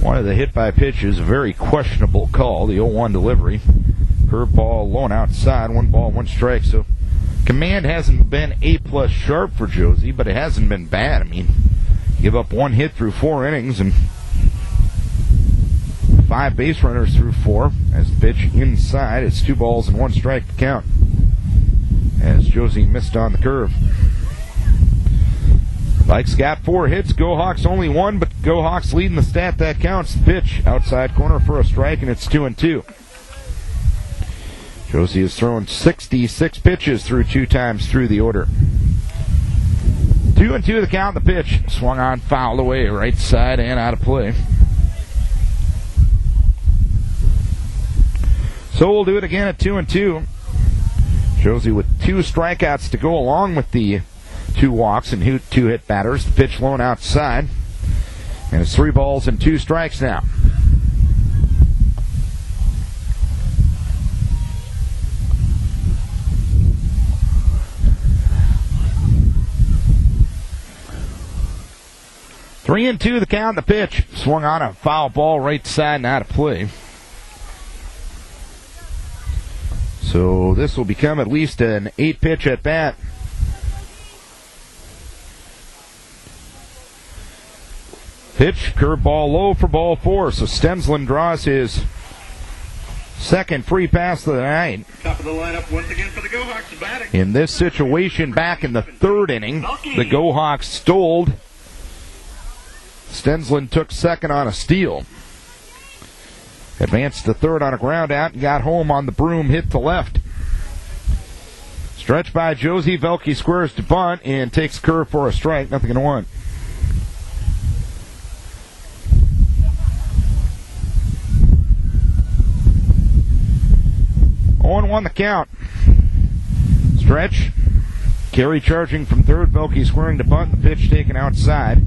One of the hit by pitches, a very questionable call, the 0-1 delivery. Curveball low and outside, 1 ball, 1 strike. So command hasn't been A+ sharp for Josie, but it hasn't been bad. I mean, give up 1 hit through 4 innings and 5 base runners through 4. As the pitch inside, it's 2 balls and 1 strike to count. As Josie missed on the curve. Vikes got 4 hits, Go Hawks only 1, but Go Hawks leading the stat that counts. The pitch outside corner for a strike, and it's 2-2. Josie has thrown 66 pitches through 2 times through the order. 2-2 the count. The pitch swung on, fouled away, right side and out of play. So we'll do it again at 2-2. Josie with 2 strikeouts to go along with the 2 walks and 2 hit batters. The pitch low and outside. And it's 3 balls and 2 strikes now. Three and 2 the count. The pitch swung on, a foul ball right side and out of play. So this will become at least an 8-pitch at bat. Pitch, curveball low for ball 4. So Stensland draws his 2nd free pass of the night. Top of the lineup once again for the Go Hawks batting. In this situation, back in the 3rd inning, the Go Hawks stoled. Stensland took 2nd on a steal. advanced to third on a ground out and got home on the broom hit to left. Stretch by Josie. Velke squares to bunt and takes curve for a strike. 0-1. 0-1 the count. Stretch. Carey charging from third. Velke squaring to bunt. The pitch taken outside.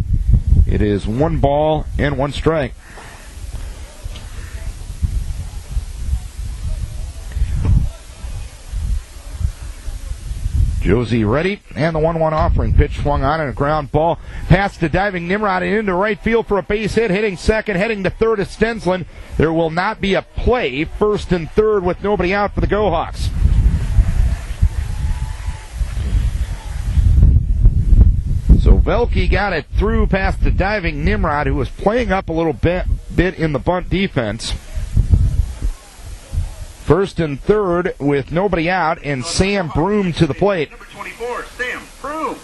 It is 1 ball and 1 strike. Josie ready, and the 1-1 offering. Pitch swung on and a ground ball. Pass to diving Nimrod and into right field for a base hit. Hitting second, heading to third is Stensland. There will not be a play. First and third with nobody out for the Go Hawks. So Velke got it through past the diving Nimrod, who was playing up a little bit in the bunt defense. First and third with nobody out, and Sam Broom to the plate. Number 24, Sam Broom.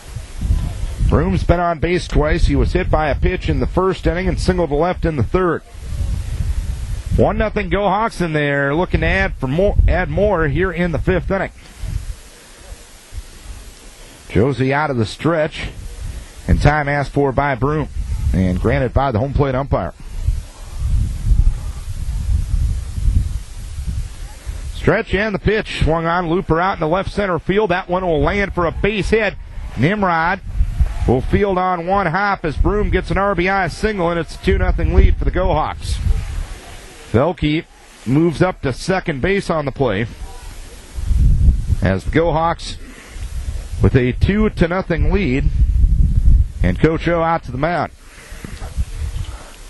Broom's been on base twice. He was hit by a pitch in the first inning and singled to left in the third. 1-0 Go Hawks, and they're looking to add more here in the 5th inning. Josie out of the stretch, and time asked for by Broom, and granted by the home plate umpire. Stretch and the pitch swung on, looper out in the left center field. That one will land for a base hit. Nimrod will field on one hop as Broom gets an RBI single, and it's a 2-0 lead for the Go Hawks. Velke moves up to second base on the play as the Go Hawks with a 2-0 lead, and Coach O out to the mound.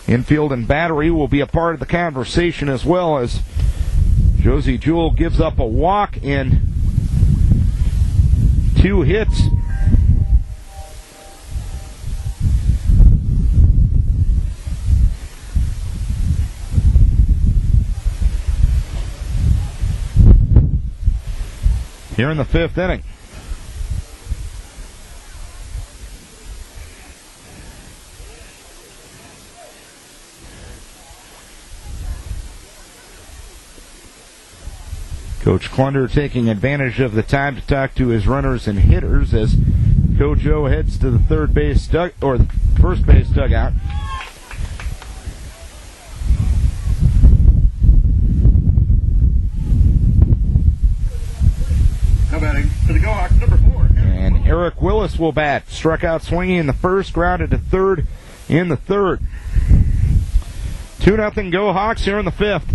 Infield and battery will be a part of the conversation as well, as Josie Jewell gives up a walk and 2 hits. Here in the 5th inning. Coach Klunder taking advantage of the time to talk to his runners and hitters as Coach O heads to the the first base dugout. Now batting for the Go Hawks, number 4. And Eric Willis will bat. Struck out swinging in the first, grounded to third in the third. 2-0 Go Hawks here in the 5th.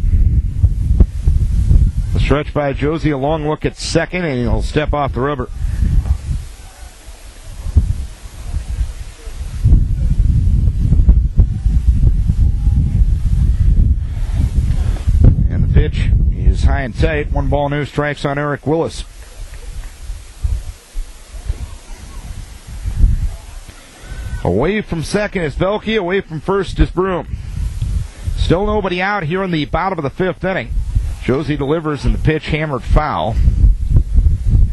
The stretch by Josie, a long look at second, and he'll step off the rubber. And the pitch is high and tight. 1 ball, no strikes on Eric Willis. Away from second is Velke. Away from first is Broom. Still nobody out here in the bottom of the 5th inning. Josie delivers, and the pitch hammered foul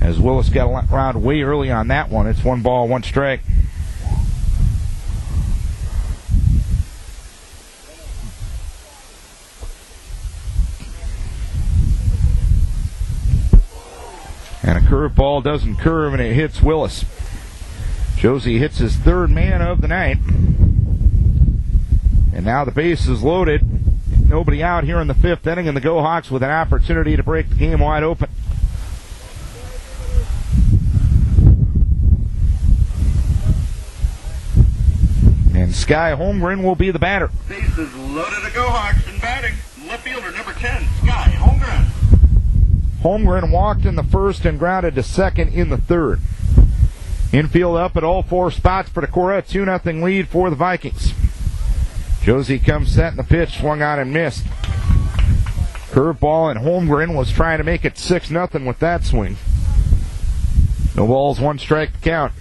as Willis got around way early on that one. It's 1 ball, 1 strike. And a curveball doesn't curve, and it hits Willis. Josie hits his 3rd man of the night. And now the base is loaded. Nobody out here in the 5th inning, and the Go Hawks with an opportunity to break the game wide open. And Sky Holmgren will be the batter. Base is loaded to Go Hawks, and batting left fielder number 10, Sky Holmgren. Holmgren walked in the first and grounded to second in the third. Infield up at all 4 spots for Decorah. 2-0 lead for the Vikings. Josie comes set, and the pitch swung on and missed. Curveball, and Holmgren was trying to make it 6-0 with that swing. No balls, 1 strike to count.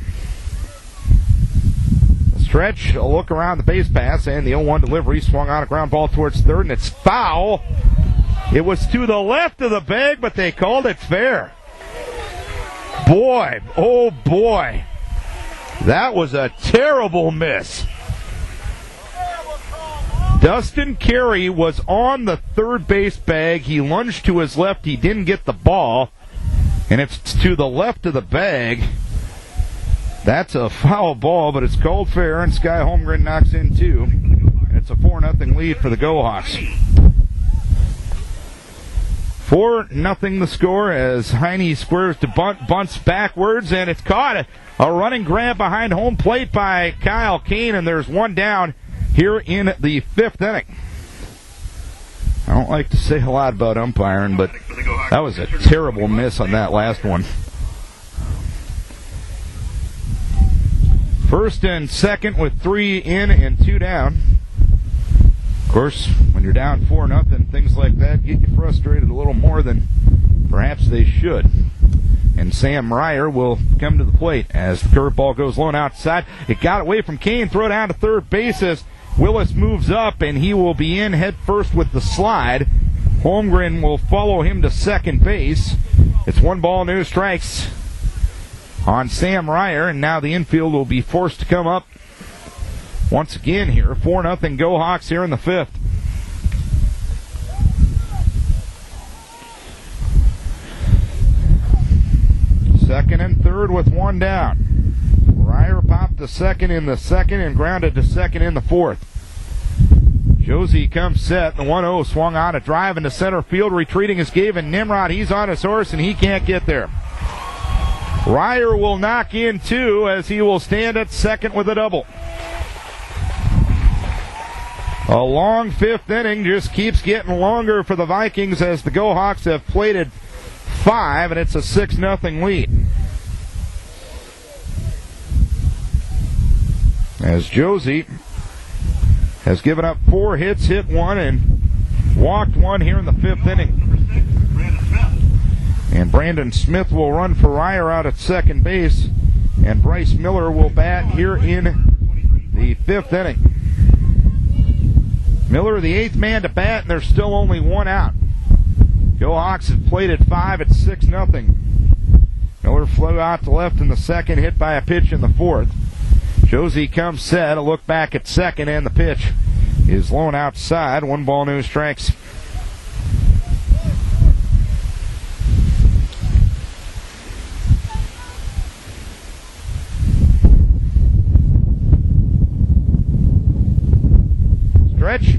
A stretch, a look around the base pass, and the 0-1 delivery swung on a ground ball towards third, and it's foul. It was to the left of the bag, but they called it fair. Boy, oh boy, that was a terrible miss. Dustin Carey was on the third base bag. He lunged to his left. He didn't get the ball, and it's to the left of the bag. That's a foul ball, but it's called fair, and Sky Holmgren knocks in two. And it's a 4-0 lead for the Go-Hawks. 4-0 the score as Heine squares to bunts backwards, and it's caught. A running grab behind home plate by Kyle Kane, and there's one down here in the fifth inning. I don't like to say a lot about umpiring, but that was a terrible miss on that last one. First and second with 3 in and 2 down. Of course, when you're down 4-0, things like that get you frustrated a little more than perhaps they should. And Sam Ryer will come to the plate as the curveball goes low and outside. It got away from Kane, throw down to third base as Willis moves up, and he will be in head first with the slide. Holmgren will follow him to second base. It's 1 ball, no strikes on Sam Ryer, and now the infield will be forced to come up once again here. 4-0 Go-Hawks here in the fifth. Second and third with 1 down. Ryer popped to second in the second and grounded to second in the fourth. Josie comes set. The 1-0 swung on a drive into center field. Retreating is Gavin Nimrod. He's on his horse and he can't get there. Ryer will knock in 2 as he will stand at second with a double. A long fifth inning just keeps getting longer for the Vikings as the Go-Hawks have plated 5, and it's a 6-0 lead. As Josie has given up 4 hits, hit 1, and walked 1 here in the fifth inning. And Brandon Smith will run for Ryer out at second base, and Bryce Miller will bat here in the fifth inning. Miller, the 8th man to bat, and there's still only 1 out. Go-Hawks have played at 5 at 6-0. Miller flew out to left in the second, hit by a pitch in the fourth. Josie comes set, a look back at second, and the pitch is low and outside. 1 ball, no strikes. Stretch.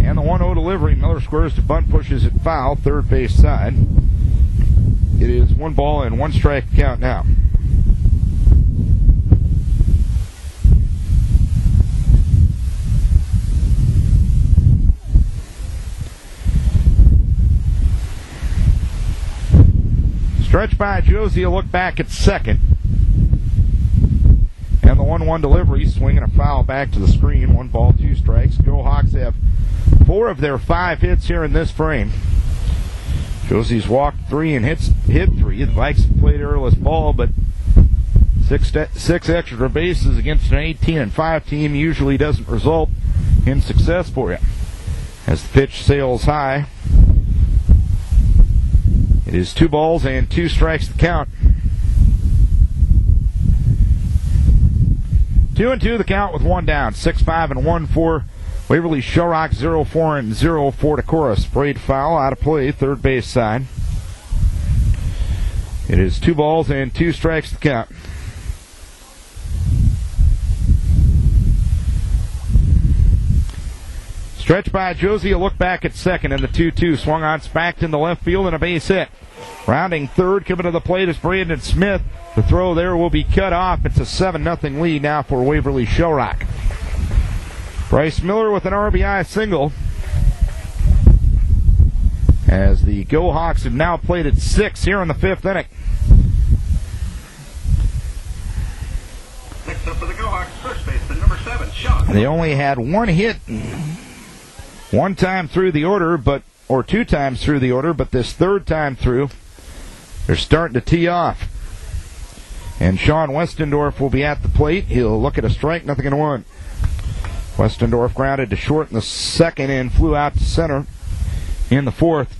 And the 1-0 delivery. Miller squares to bunt, pushes it foul, third base side. It is 1 ball and 1 strike count now. Stretch by Josie, a look back at second. And the 1-1 delivery, swinging a foul back to the screen. 1 ball, 2 strikes. Go-Hawks have 4 of their 5 hits here in this frame. Josie's walked 3 and hit 3. The Vikes have played airless ball, but 6 extra bases against an 18-5 team usually doesn't result in success for you. As the pitch sails high, it is 2 balls and 2 strikes to count. 2-2 the count with 1 down. 6-5-1 for Waverly Shell Rock. 0-4-0 for Decorah. Sprayed foul out of play, third base side. It is 2 balls and 2 strikes to count. Stretch by Josie, a look back at second, and the 2-2 swung on, smacked in the left field, and a base hit. Rounding third, coming to the plate is Brandon Smith. The throw there will be cut off. It's a 7-0 lead now for Waverly Shell Rock. Bryce Miller with an RBI single. As the Go-Hawks have now played at 6 here in the fifth inning. Next up for the Go-Hawks, first baseman, number 7, Sean. They only had 1 hit 1 time through the order, or 2 times through the order, but this 3rd time through, they're starting to tee off. And Sean Westendorf will be at the plate. He'll look at a strike, 0-1. Westendorf grounded to short in the second and flew out to center in the fourth.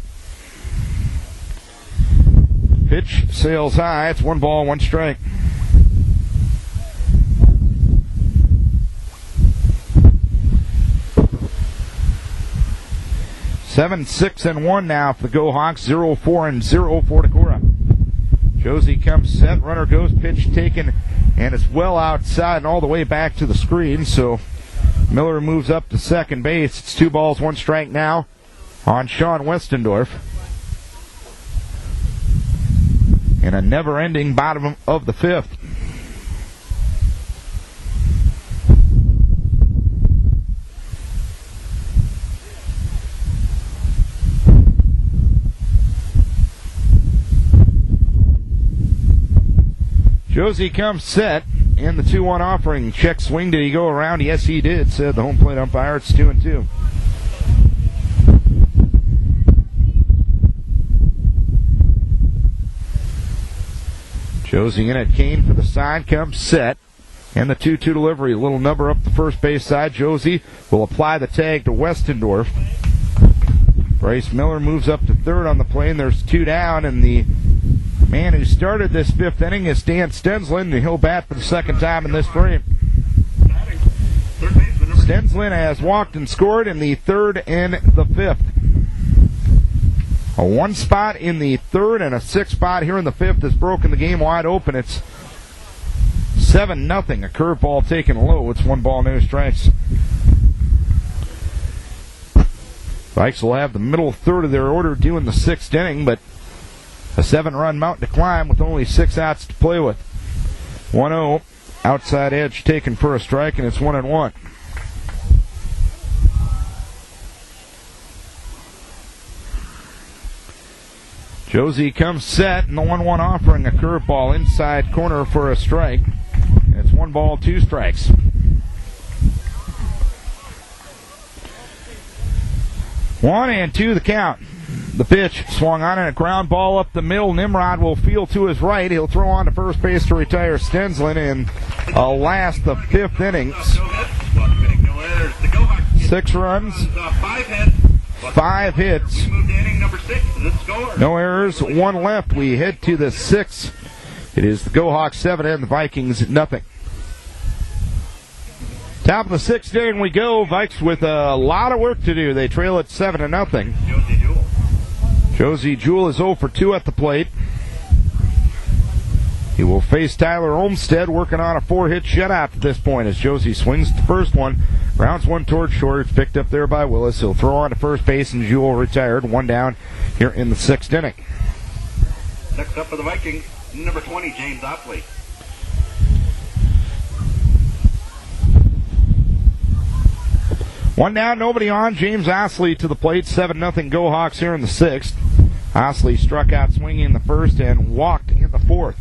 Pitch sails high. It's 1 ball, 1 strike. 7-6-1 now for the Go Hawks. 0-4-0 for Decorah. Josie comes set. Runner goes. Pitch taken. And it's well outside and all the way back to the screen. So Miller moves up to second base. It's 2 balls, 1 strike now on Sean Westendorf. In a never-ending bottom of the 5th. Josie comes set in the 2-1 offering. Check swing. Did he go around? Yes, he did, said the home plate umpire. It's 2-2. Josie in at Kane for the side. Comes set. And the 2-2 delivery. A little number up the first base side. Josie will apply the tag to Westendorf. Bryce Miller moves up to third on the plane. There's 2 down, and the man who started this 5th inning is Dan Stenslin, and he'll bat for the second time in this frame. Stenslin has walked and scored in the 3rd and the 5th. A 1 spot in the 3rd and a 6 spot here in the 5th has broken the game wide open. It's 7-0. A curveball taken low. It's 1 ball, no strikes. Vikes will have the middle third of their order due in the 6th inning, but a 7-run mountain to climb with only 6 outs to play with. 1-0. Outside edge taken for a strike, and it's 1-1. Josie comes set, and the 1-1 offering a curveball inside corner for a strike. And it's 1 ball, 2 strikes. One and 2 the count. The pitch swung on and a ground ball up the middle. Nimrod will field to his right. He'll throw on to first base to retire Stenslin in last the 5th innings. 6 runs, 5 hits, no errors, 1 left. We head to the 6th. It is the Go Hawks 7 and the Vikings nothing. Top of the 6th inning we go. Vikes with a lot of work to do. They trail at 7-0. Josie Jewell is 0 for 2 at the plate. He will face Tyler Olmstead, working on a 4-hit shutout at this point as Josie swings the first one. Grounds 1 towards short. It's picked up there by Willis. He'll throw on to first base, and Jewell retired. 1 down here in the 6th inning. Next up for the Vikings, number 20, James Opley. One down, nobody on. James Osley to the plate. 7-0 Go Hawks here in the 6th. Osley struck out swinging in the 1st and walked in the 4th.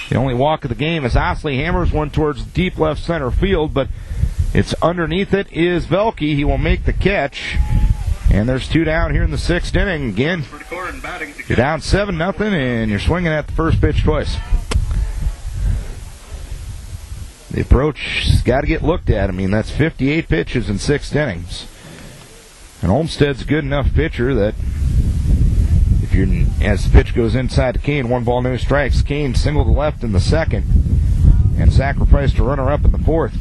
The only walk of the game as Osley hammers one towards deep left center field, but it's underneath it is Velke. He will make the catch. And there's 2 down here in the 6th inning. Again, you're down 7-0 and you're swinging at the first pitch twice. The approach has got to get looked at. I mean, that's 58 pitches in 6 innings. And Olmstead's a good enough pitcher that if you're, as the pitch goes inside to Kane, 1 ball, no strikes. Kane singled to left in the 2nd and sacrificed a runner up in the 4th.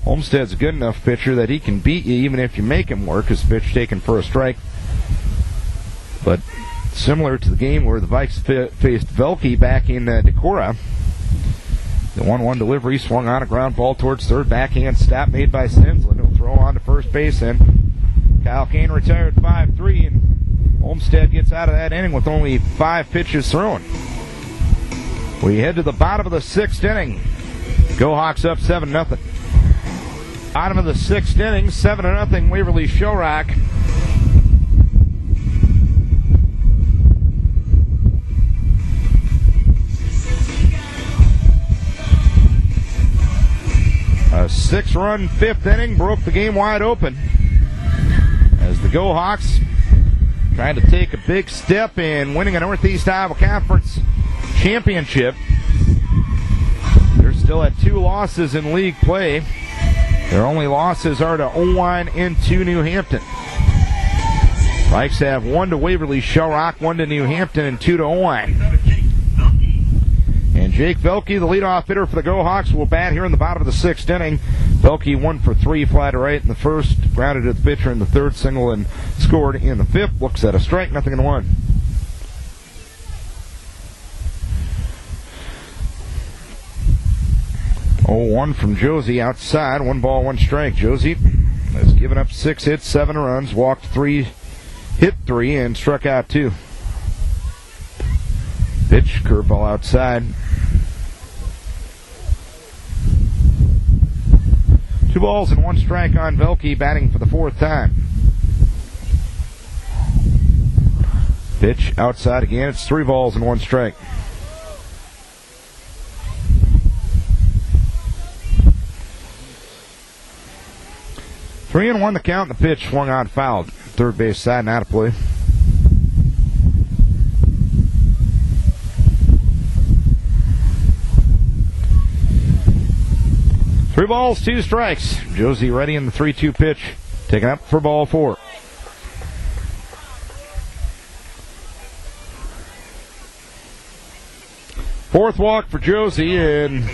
Olmstead's a good enough pitcher that he can beat you even if you make him work. His pitch taken for a strike. But similar to the game where the Vikes faced Velke back in Decorah, the 1-1 delivery swung on a ground ball towards third. Backhand stop made by Stenslin. He'll throw on to first base, and Kyle Kane retired 5-3, and Olmstead gets out of that inning with only 5 pitches thrown. We head to the bottom of the 6th inning. Go Hawks up 7-0. Bottom of the 6th inning, 7-0 Waverly Shell Rock. A 6-run 5th inning broke the game wide open as the Go Hawks trying to take a big step in winning a Northeast Iowa Conference championship. They're still at 2 losses in league play. Their only losses are to Owine and to New Hampton. Vikes have 1 to Waverly Shell Rock, 1 to New Hampton, and 2 to Owine. And Jake Velke, the leadoff hitter for the Go Hawks, will bat here in the bottom of the 6th inning. Belke 1 for 3, fly to right in the first, grounded to the pitcher in the third, single and scored in the fifth. Looks at a strike, 0-1. Oh, 1 from Josie outside, 1 ball, 1 strike. Josie has given up 6 hits, 7 runs, walked 3, hit 3, and struck out 2. Pitch, curveball outside. 2 balls and 1 strike on Belke, batting for the 4th time. Pitch outside again. It's 3 balls and 1 strike. Three and 1 the count. The pitch swung on, fouled. Third base side and out of play. Three balls, 2 strikes. Josie ready in the 3-2 pitch. Taken up for ball 4. Fourth walk for Josie, and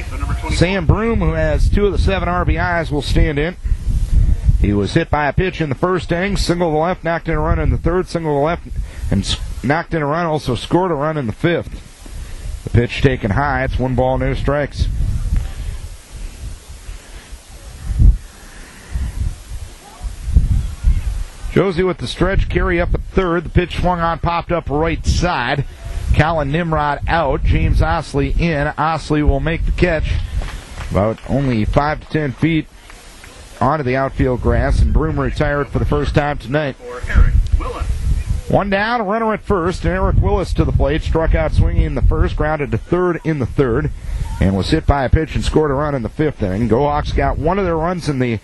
Sam Broom, who has 2 of the 7 RBIs, will stand in. He was hit by a pitch in the first inning, single to the left, knocked in a run in the third, single to the left, and knocked in a run, also scored a run in the 5th. The pitch taken high. It's 1 ball, no strikes. Josie with the stretch carry up at third. The pitch swung on, popped up right side. Colin Nimrod out. James Osley in. Osley will make the catch about only 5 to 10 feet onto the outfield grass, and Broom retired for the first time tonight. 1 down, a runner at first, and Eric Willis to the plate. Struck out swinging in the first, grounded to third in the third, and was hit by a pitch and scored a run in the 5th inning. Go Hawks got 1 of their runs in the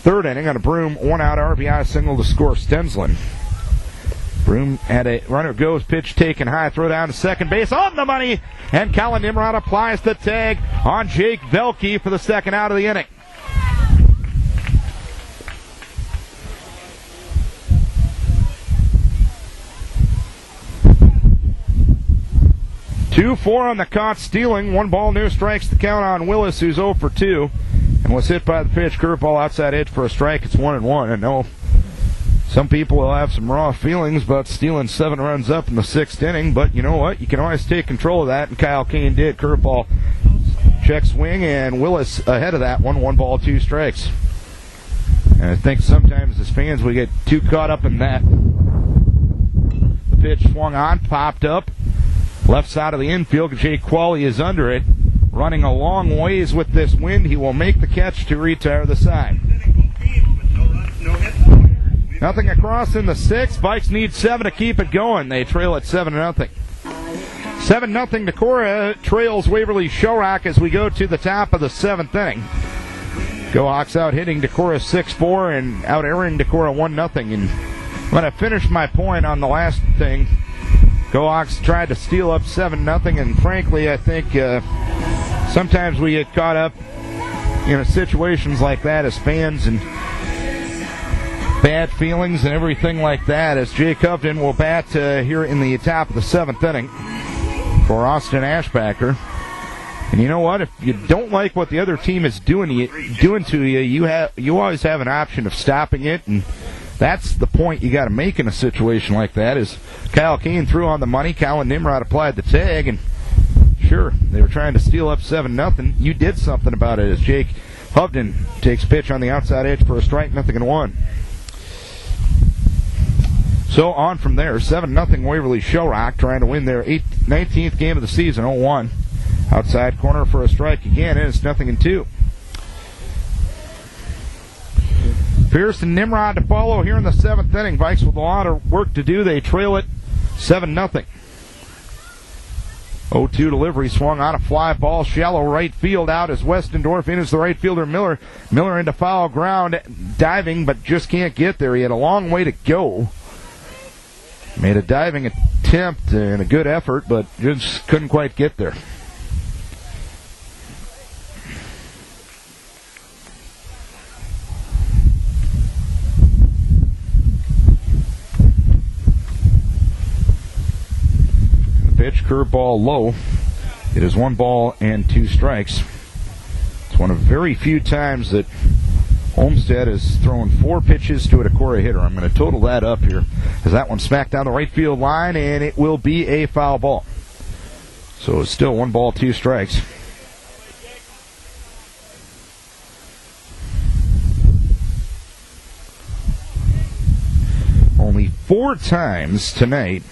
3rd inning on a Broom 1-out RBI single to score Stensland. Broom had a runner goes, pitch taken high, throw down to second base on the money, and Colin Nimrod applies the tag on Jake Belke for the 2nd out of the inning. 2-4 on the caught stealing. 1 ball, no strikes the count on Willis, who's 0 for 2, and was hit by the pitch. Curveball outside edge for a strike. It's 1-1. I know some people will have some raw feelings about stealing 7 runs up in the 6th inning, but you know what? You can always take control of that, and Kyle Kane did. Curveball, check swing, and Willis ahead of that one. 1 ball, 2 strikes. And I think sometimes as fans we get too caught up in that. The pitch swung on, popped up. Left side of the infield, Jake Qualley is under it. Running a long ways with this wind, he will make the catch to retire the side. Nothing across in the 6th. Vikes need 7 to keep it going. They trail at 7-0. 7-0 Decorah trails Waverly Shell Rock as we go to the top of the 7th inning. Go Hawks out hitting Decorah 6-4 and out airing Decorah 1-0. And when I finished my point on the last thing, Go Hawks tried to steal up 7-0, and frankly, I think sometimes we get caught up in situations like that as fans and bad feelings and everything like that, as Jake Hovden will bat here in the top of the 7th inning for Austin Ashbacker. And you know what? If you don't like what the other team is doing to you, you always have an option of stopping it, and that's the point you got to make in a situation like that. Is Kyle Kane threw on the money, Colin Nimrod applied the tag, and sure, they were trying to steal up 7-0. You did something about it as Jake Hovden takes pitch on the outside edge for a strike, 0-1. So on from there, 7-0 Waverly Shell Rock trying to win their 19th game of the season, 0-1. Outside corner for a strike again, and it's 0-2. Pierce and Nimrod to follow here in the 7th inning. Vikes with a lot of work to do. They trail it 7-0. 0-2 delivery swung on a fly ball, shallow right field out as Westendorf in as the right fielder Miller. Miller into foul ground, diving, but just can't get there. He had a long way to go. Made a diving attempt and a good effort, but just couldn't quite get there. Pitch, curveball low. It is 1 ball and 2 strikes. It's one of very few times that Olmsted is throwing 4 pitches to a Decorah hitter. I'm going to total that up here as that one smacked down the right field line, and it will be a foul ball. So it's still 1 ball, 2 strikes. Only 4 times tonight,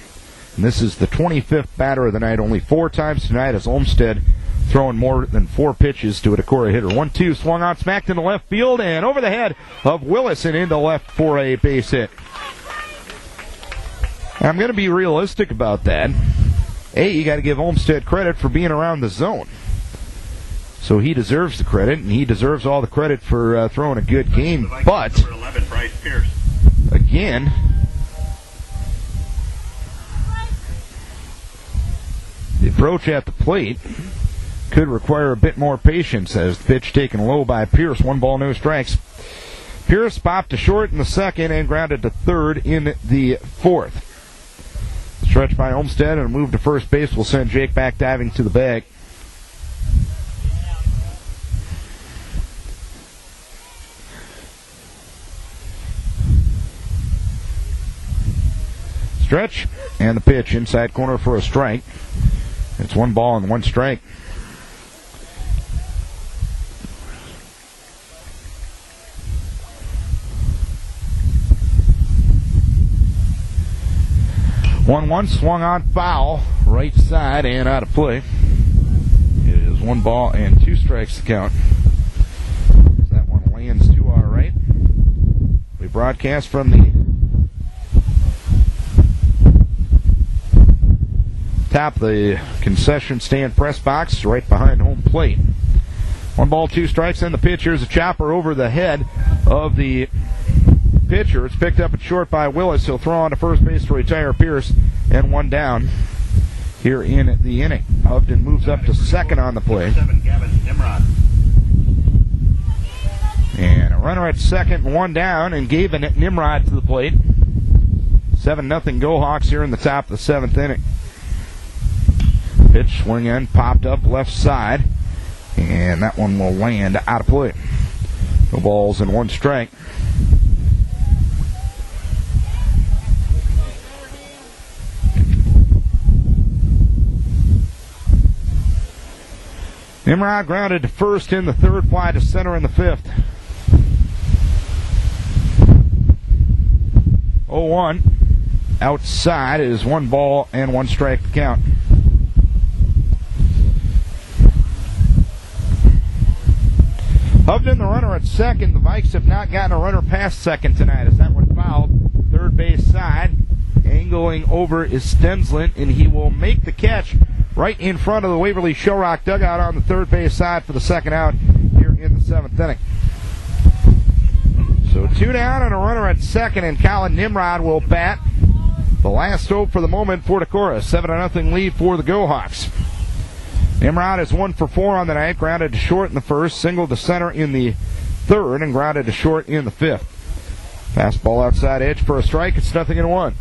and this is the 25th batter of the night, only 4 times tonight has Olmsted throwing more than 4 pitches to a Decorah hitter. 1-2 swung on, smacked into left field, and over the head of Willis and into left for a base hit. I'm going to be realistic about that. You got to give Olmsted credit for being around the zone. So he deserves the credit, and he deserves all the credit for throwing a good game. But, Number 11, Bryce Pierce. Again, the approach at the plate could require a bit more patience as the pitch taken low by Pierce. 1 ball, no strikes. Pierce popped to short in the second and grounded to third in the fourth. Stretch by Olmsted and a move to first base will send Jake back diving to the bag. Stretch and the pitch inside corner for a strike. It's 1 ball and 1 strike. One swung on foul, right side and out of play. It is 1 ball and 2 strikes to count. That one lands to our right. We broadcast from the top of the concession stand press box right behind home plate. 1 ball, 2 strikes, and the pitch. Here's a chopper over the head of the pitcher. It's picked up at short by Willis. He'll throw on to first base to retire Pierce, and 1 down here in the inning. Hovden moves up to second on the play. And a runner at second, 1 down, and Gavin Nimrod to the plate. 7-0 Go Hawks here in the top of the 7th inning. Pitch swing in, popped up left side, and that one will land out of play. No balls and 1 strike. Nimrod grounded to first in the third, fly to center in the 5th. 0-1. Outside is 1 ball and 1 strike to count. Hovden, the runner at second. The Vikes have not gotten a runner past second tonight as that one fouled. Third base side. Angling over is Stensland, and he will make the catch right in front of the Waverly Shell Rock dugout on the third base side for the second out here in the 7th inning. So 2 down and a runner at second, and Colin Nimrod will bat. The last hope for the moment for Decorah. 7-0 lead for the Go Hawks. Nimrod is 1 for 4 on the night, grounded to short in the first, singled to center in the third, and grounded to short in the 5th. Fastball outside edge for a strike. It's 0-1.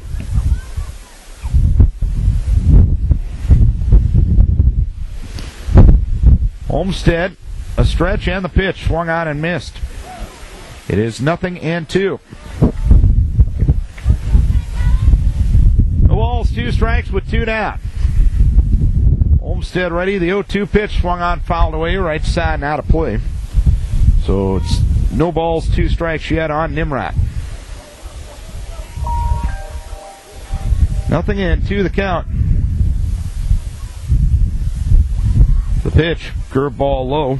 Olmsted, a stretch and the pitch, swung on and missed. It is 0-2. No balls, 2 strikes with 2 down. Olmsted ready. The 0-2 pitch swung on, fouled away, right side and out of play. So it's no balls, 2 strikes yet on Nimrod. 0-2 the count. The pitch, curveball low.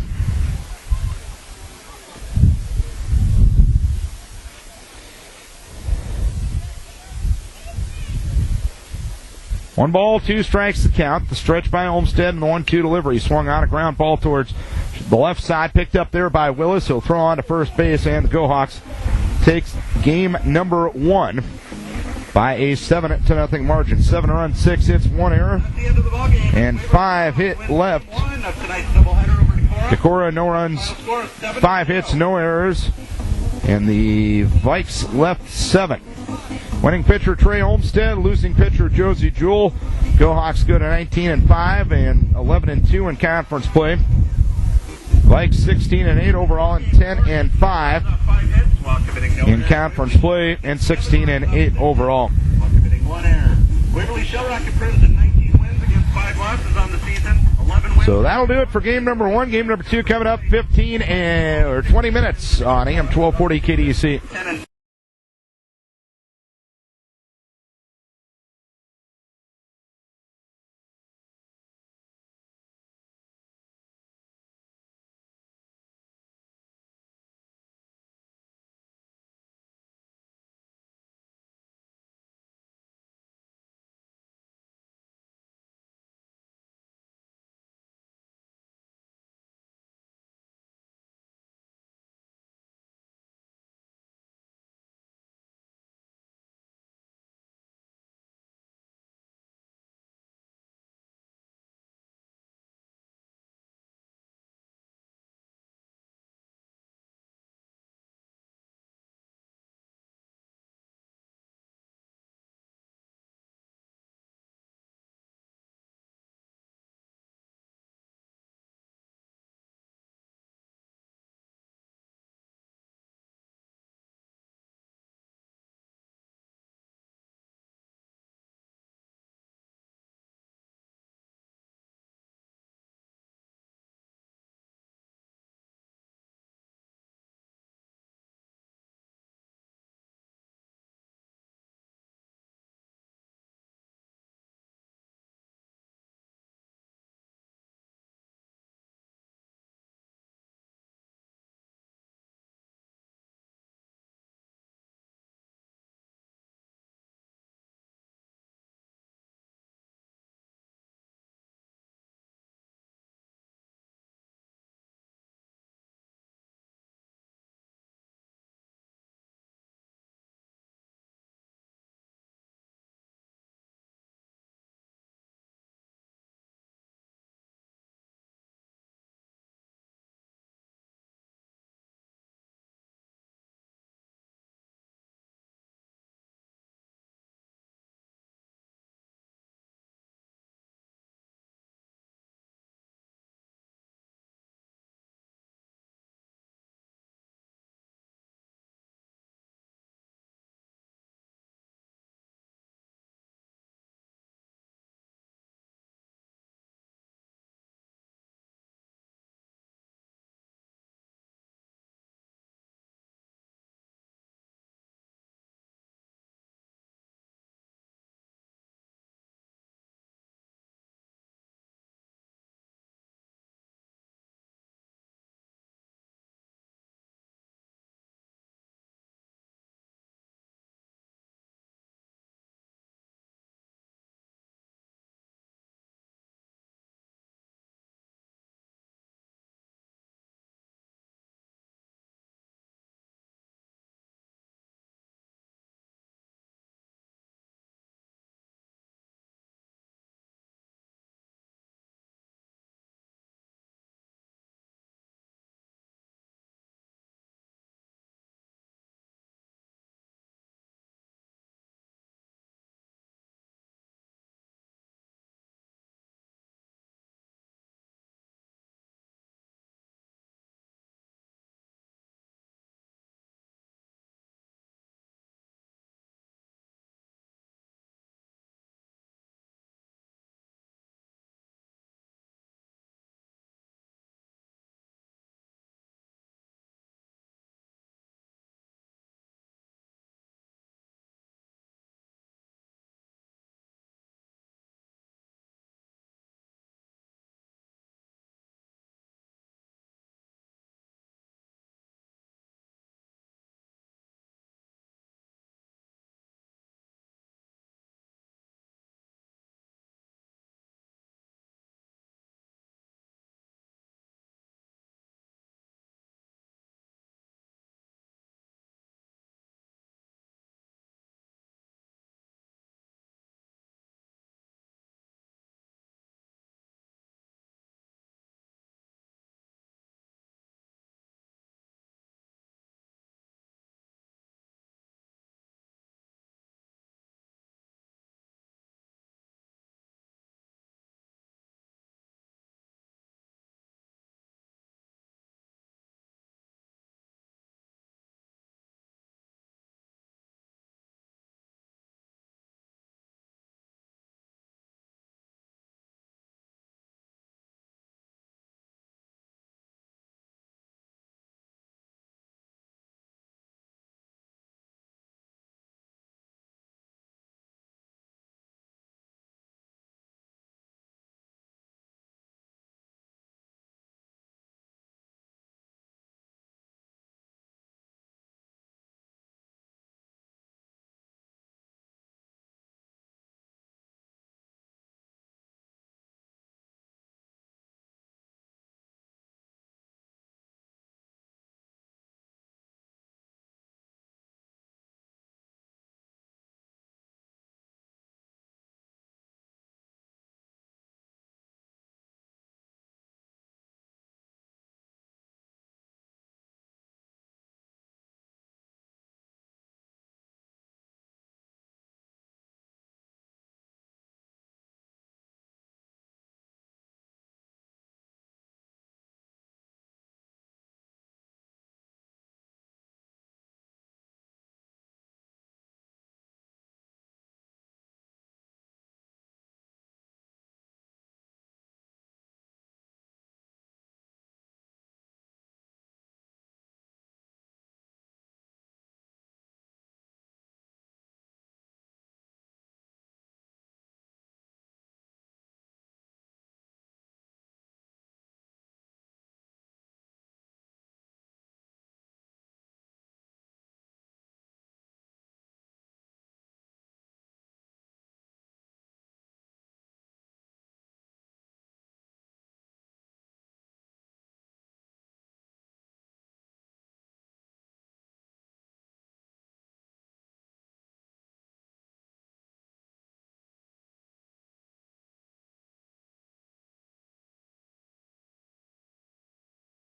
One ball, 2 strikes to count. The stretch by Olmsted and the 1-2 delivery. Swung on a ground ball towards the left side. Picked up there by Willis. He'll throw on to first base, and the Go Hawks takes game number 1 by a 7-0 margin. 7 runs, 6 hits, 1 error, and 5 hit left. Decorah, no runs, 5 hits, no errors, and the Vikes left 7. Winning pitcher Trey Olmsted, losing pitcher Josie Jewell. Go Hawks go to 19-5 and 11-2 in conference play. Like 16-8 overall and 10-5 in conference play and 16-8 overall. One error. Waverly Shell Rock improves to 19 wins against 5 losses on the season. 11 wins. So that'll do it for game number 1. Game number 2 coming up 20 minutes on AM 1240 KDEC.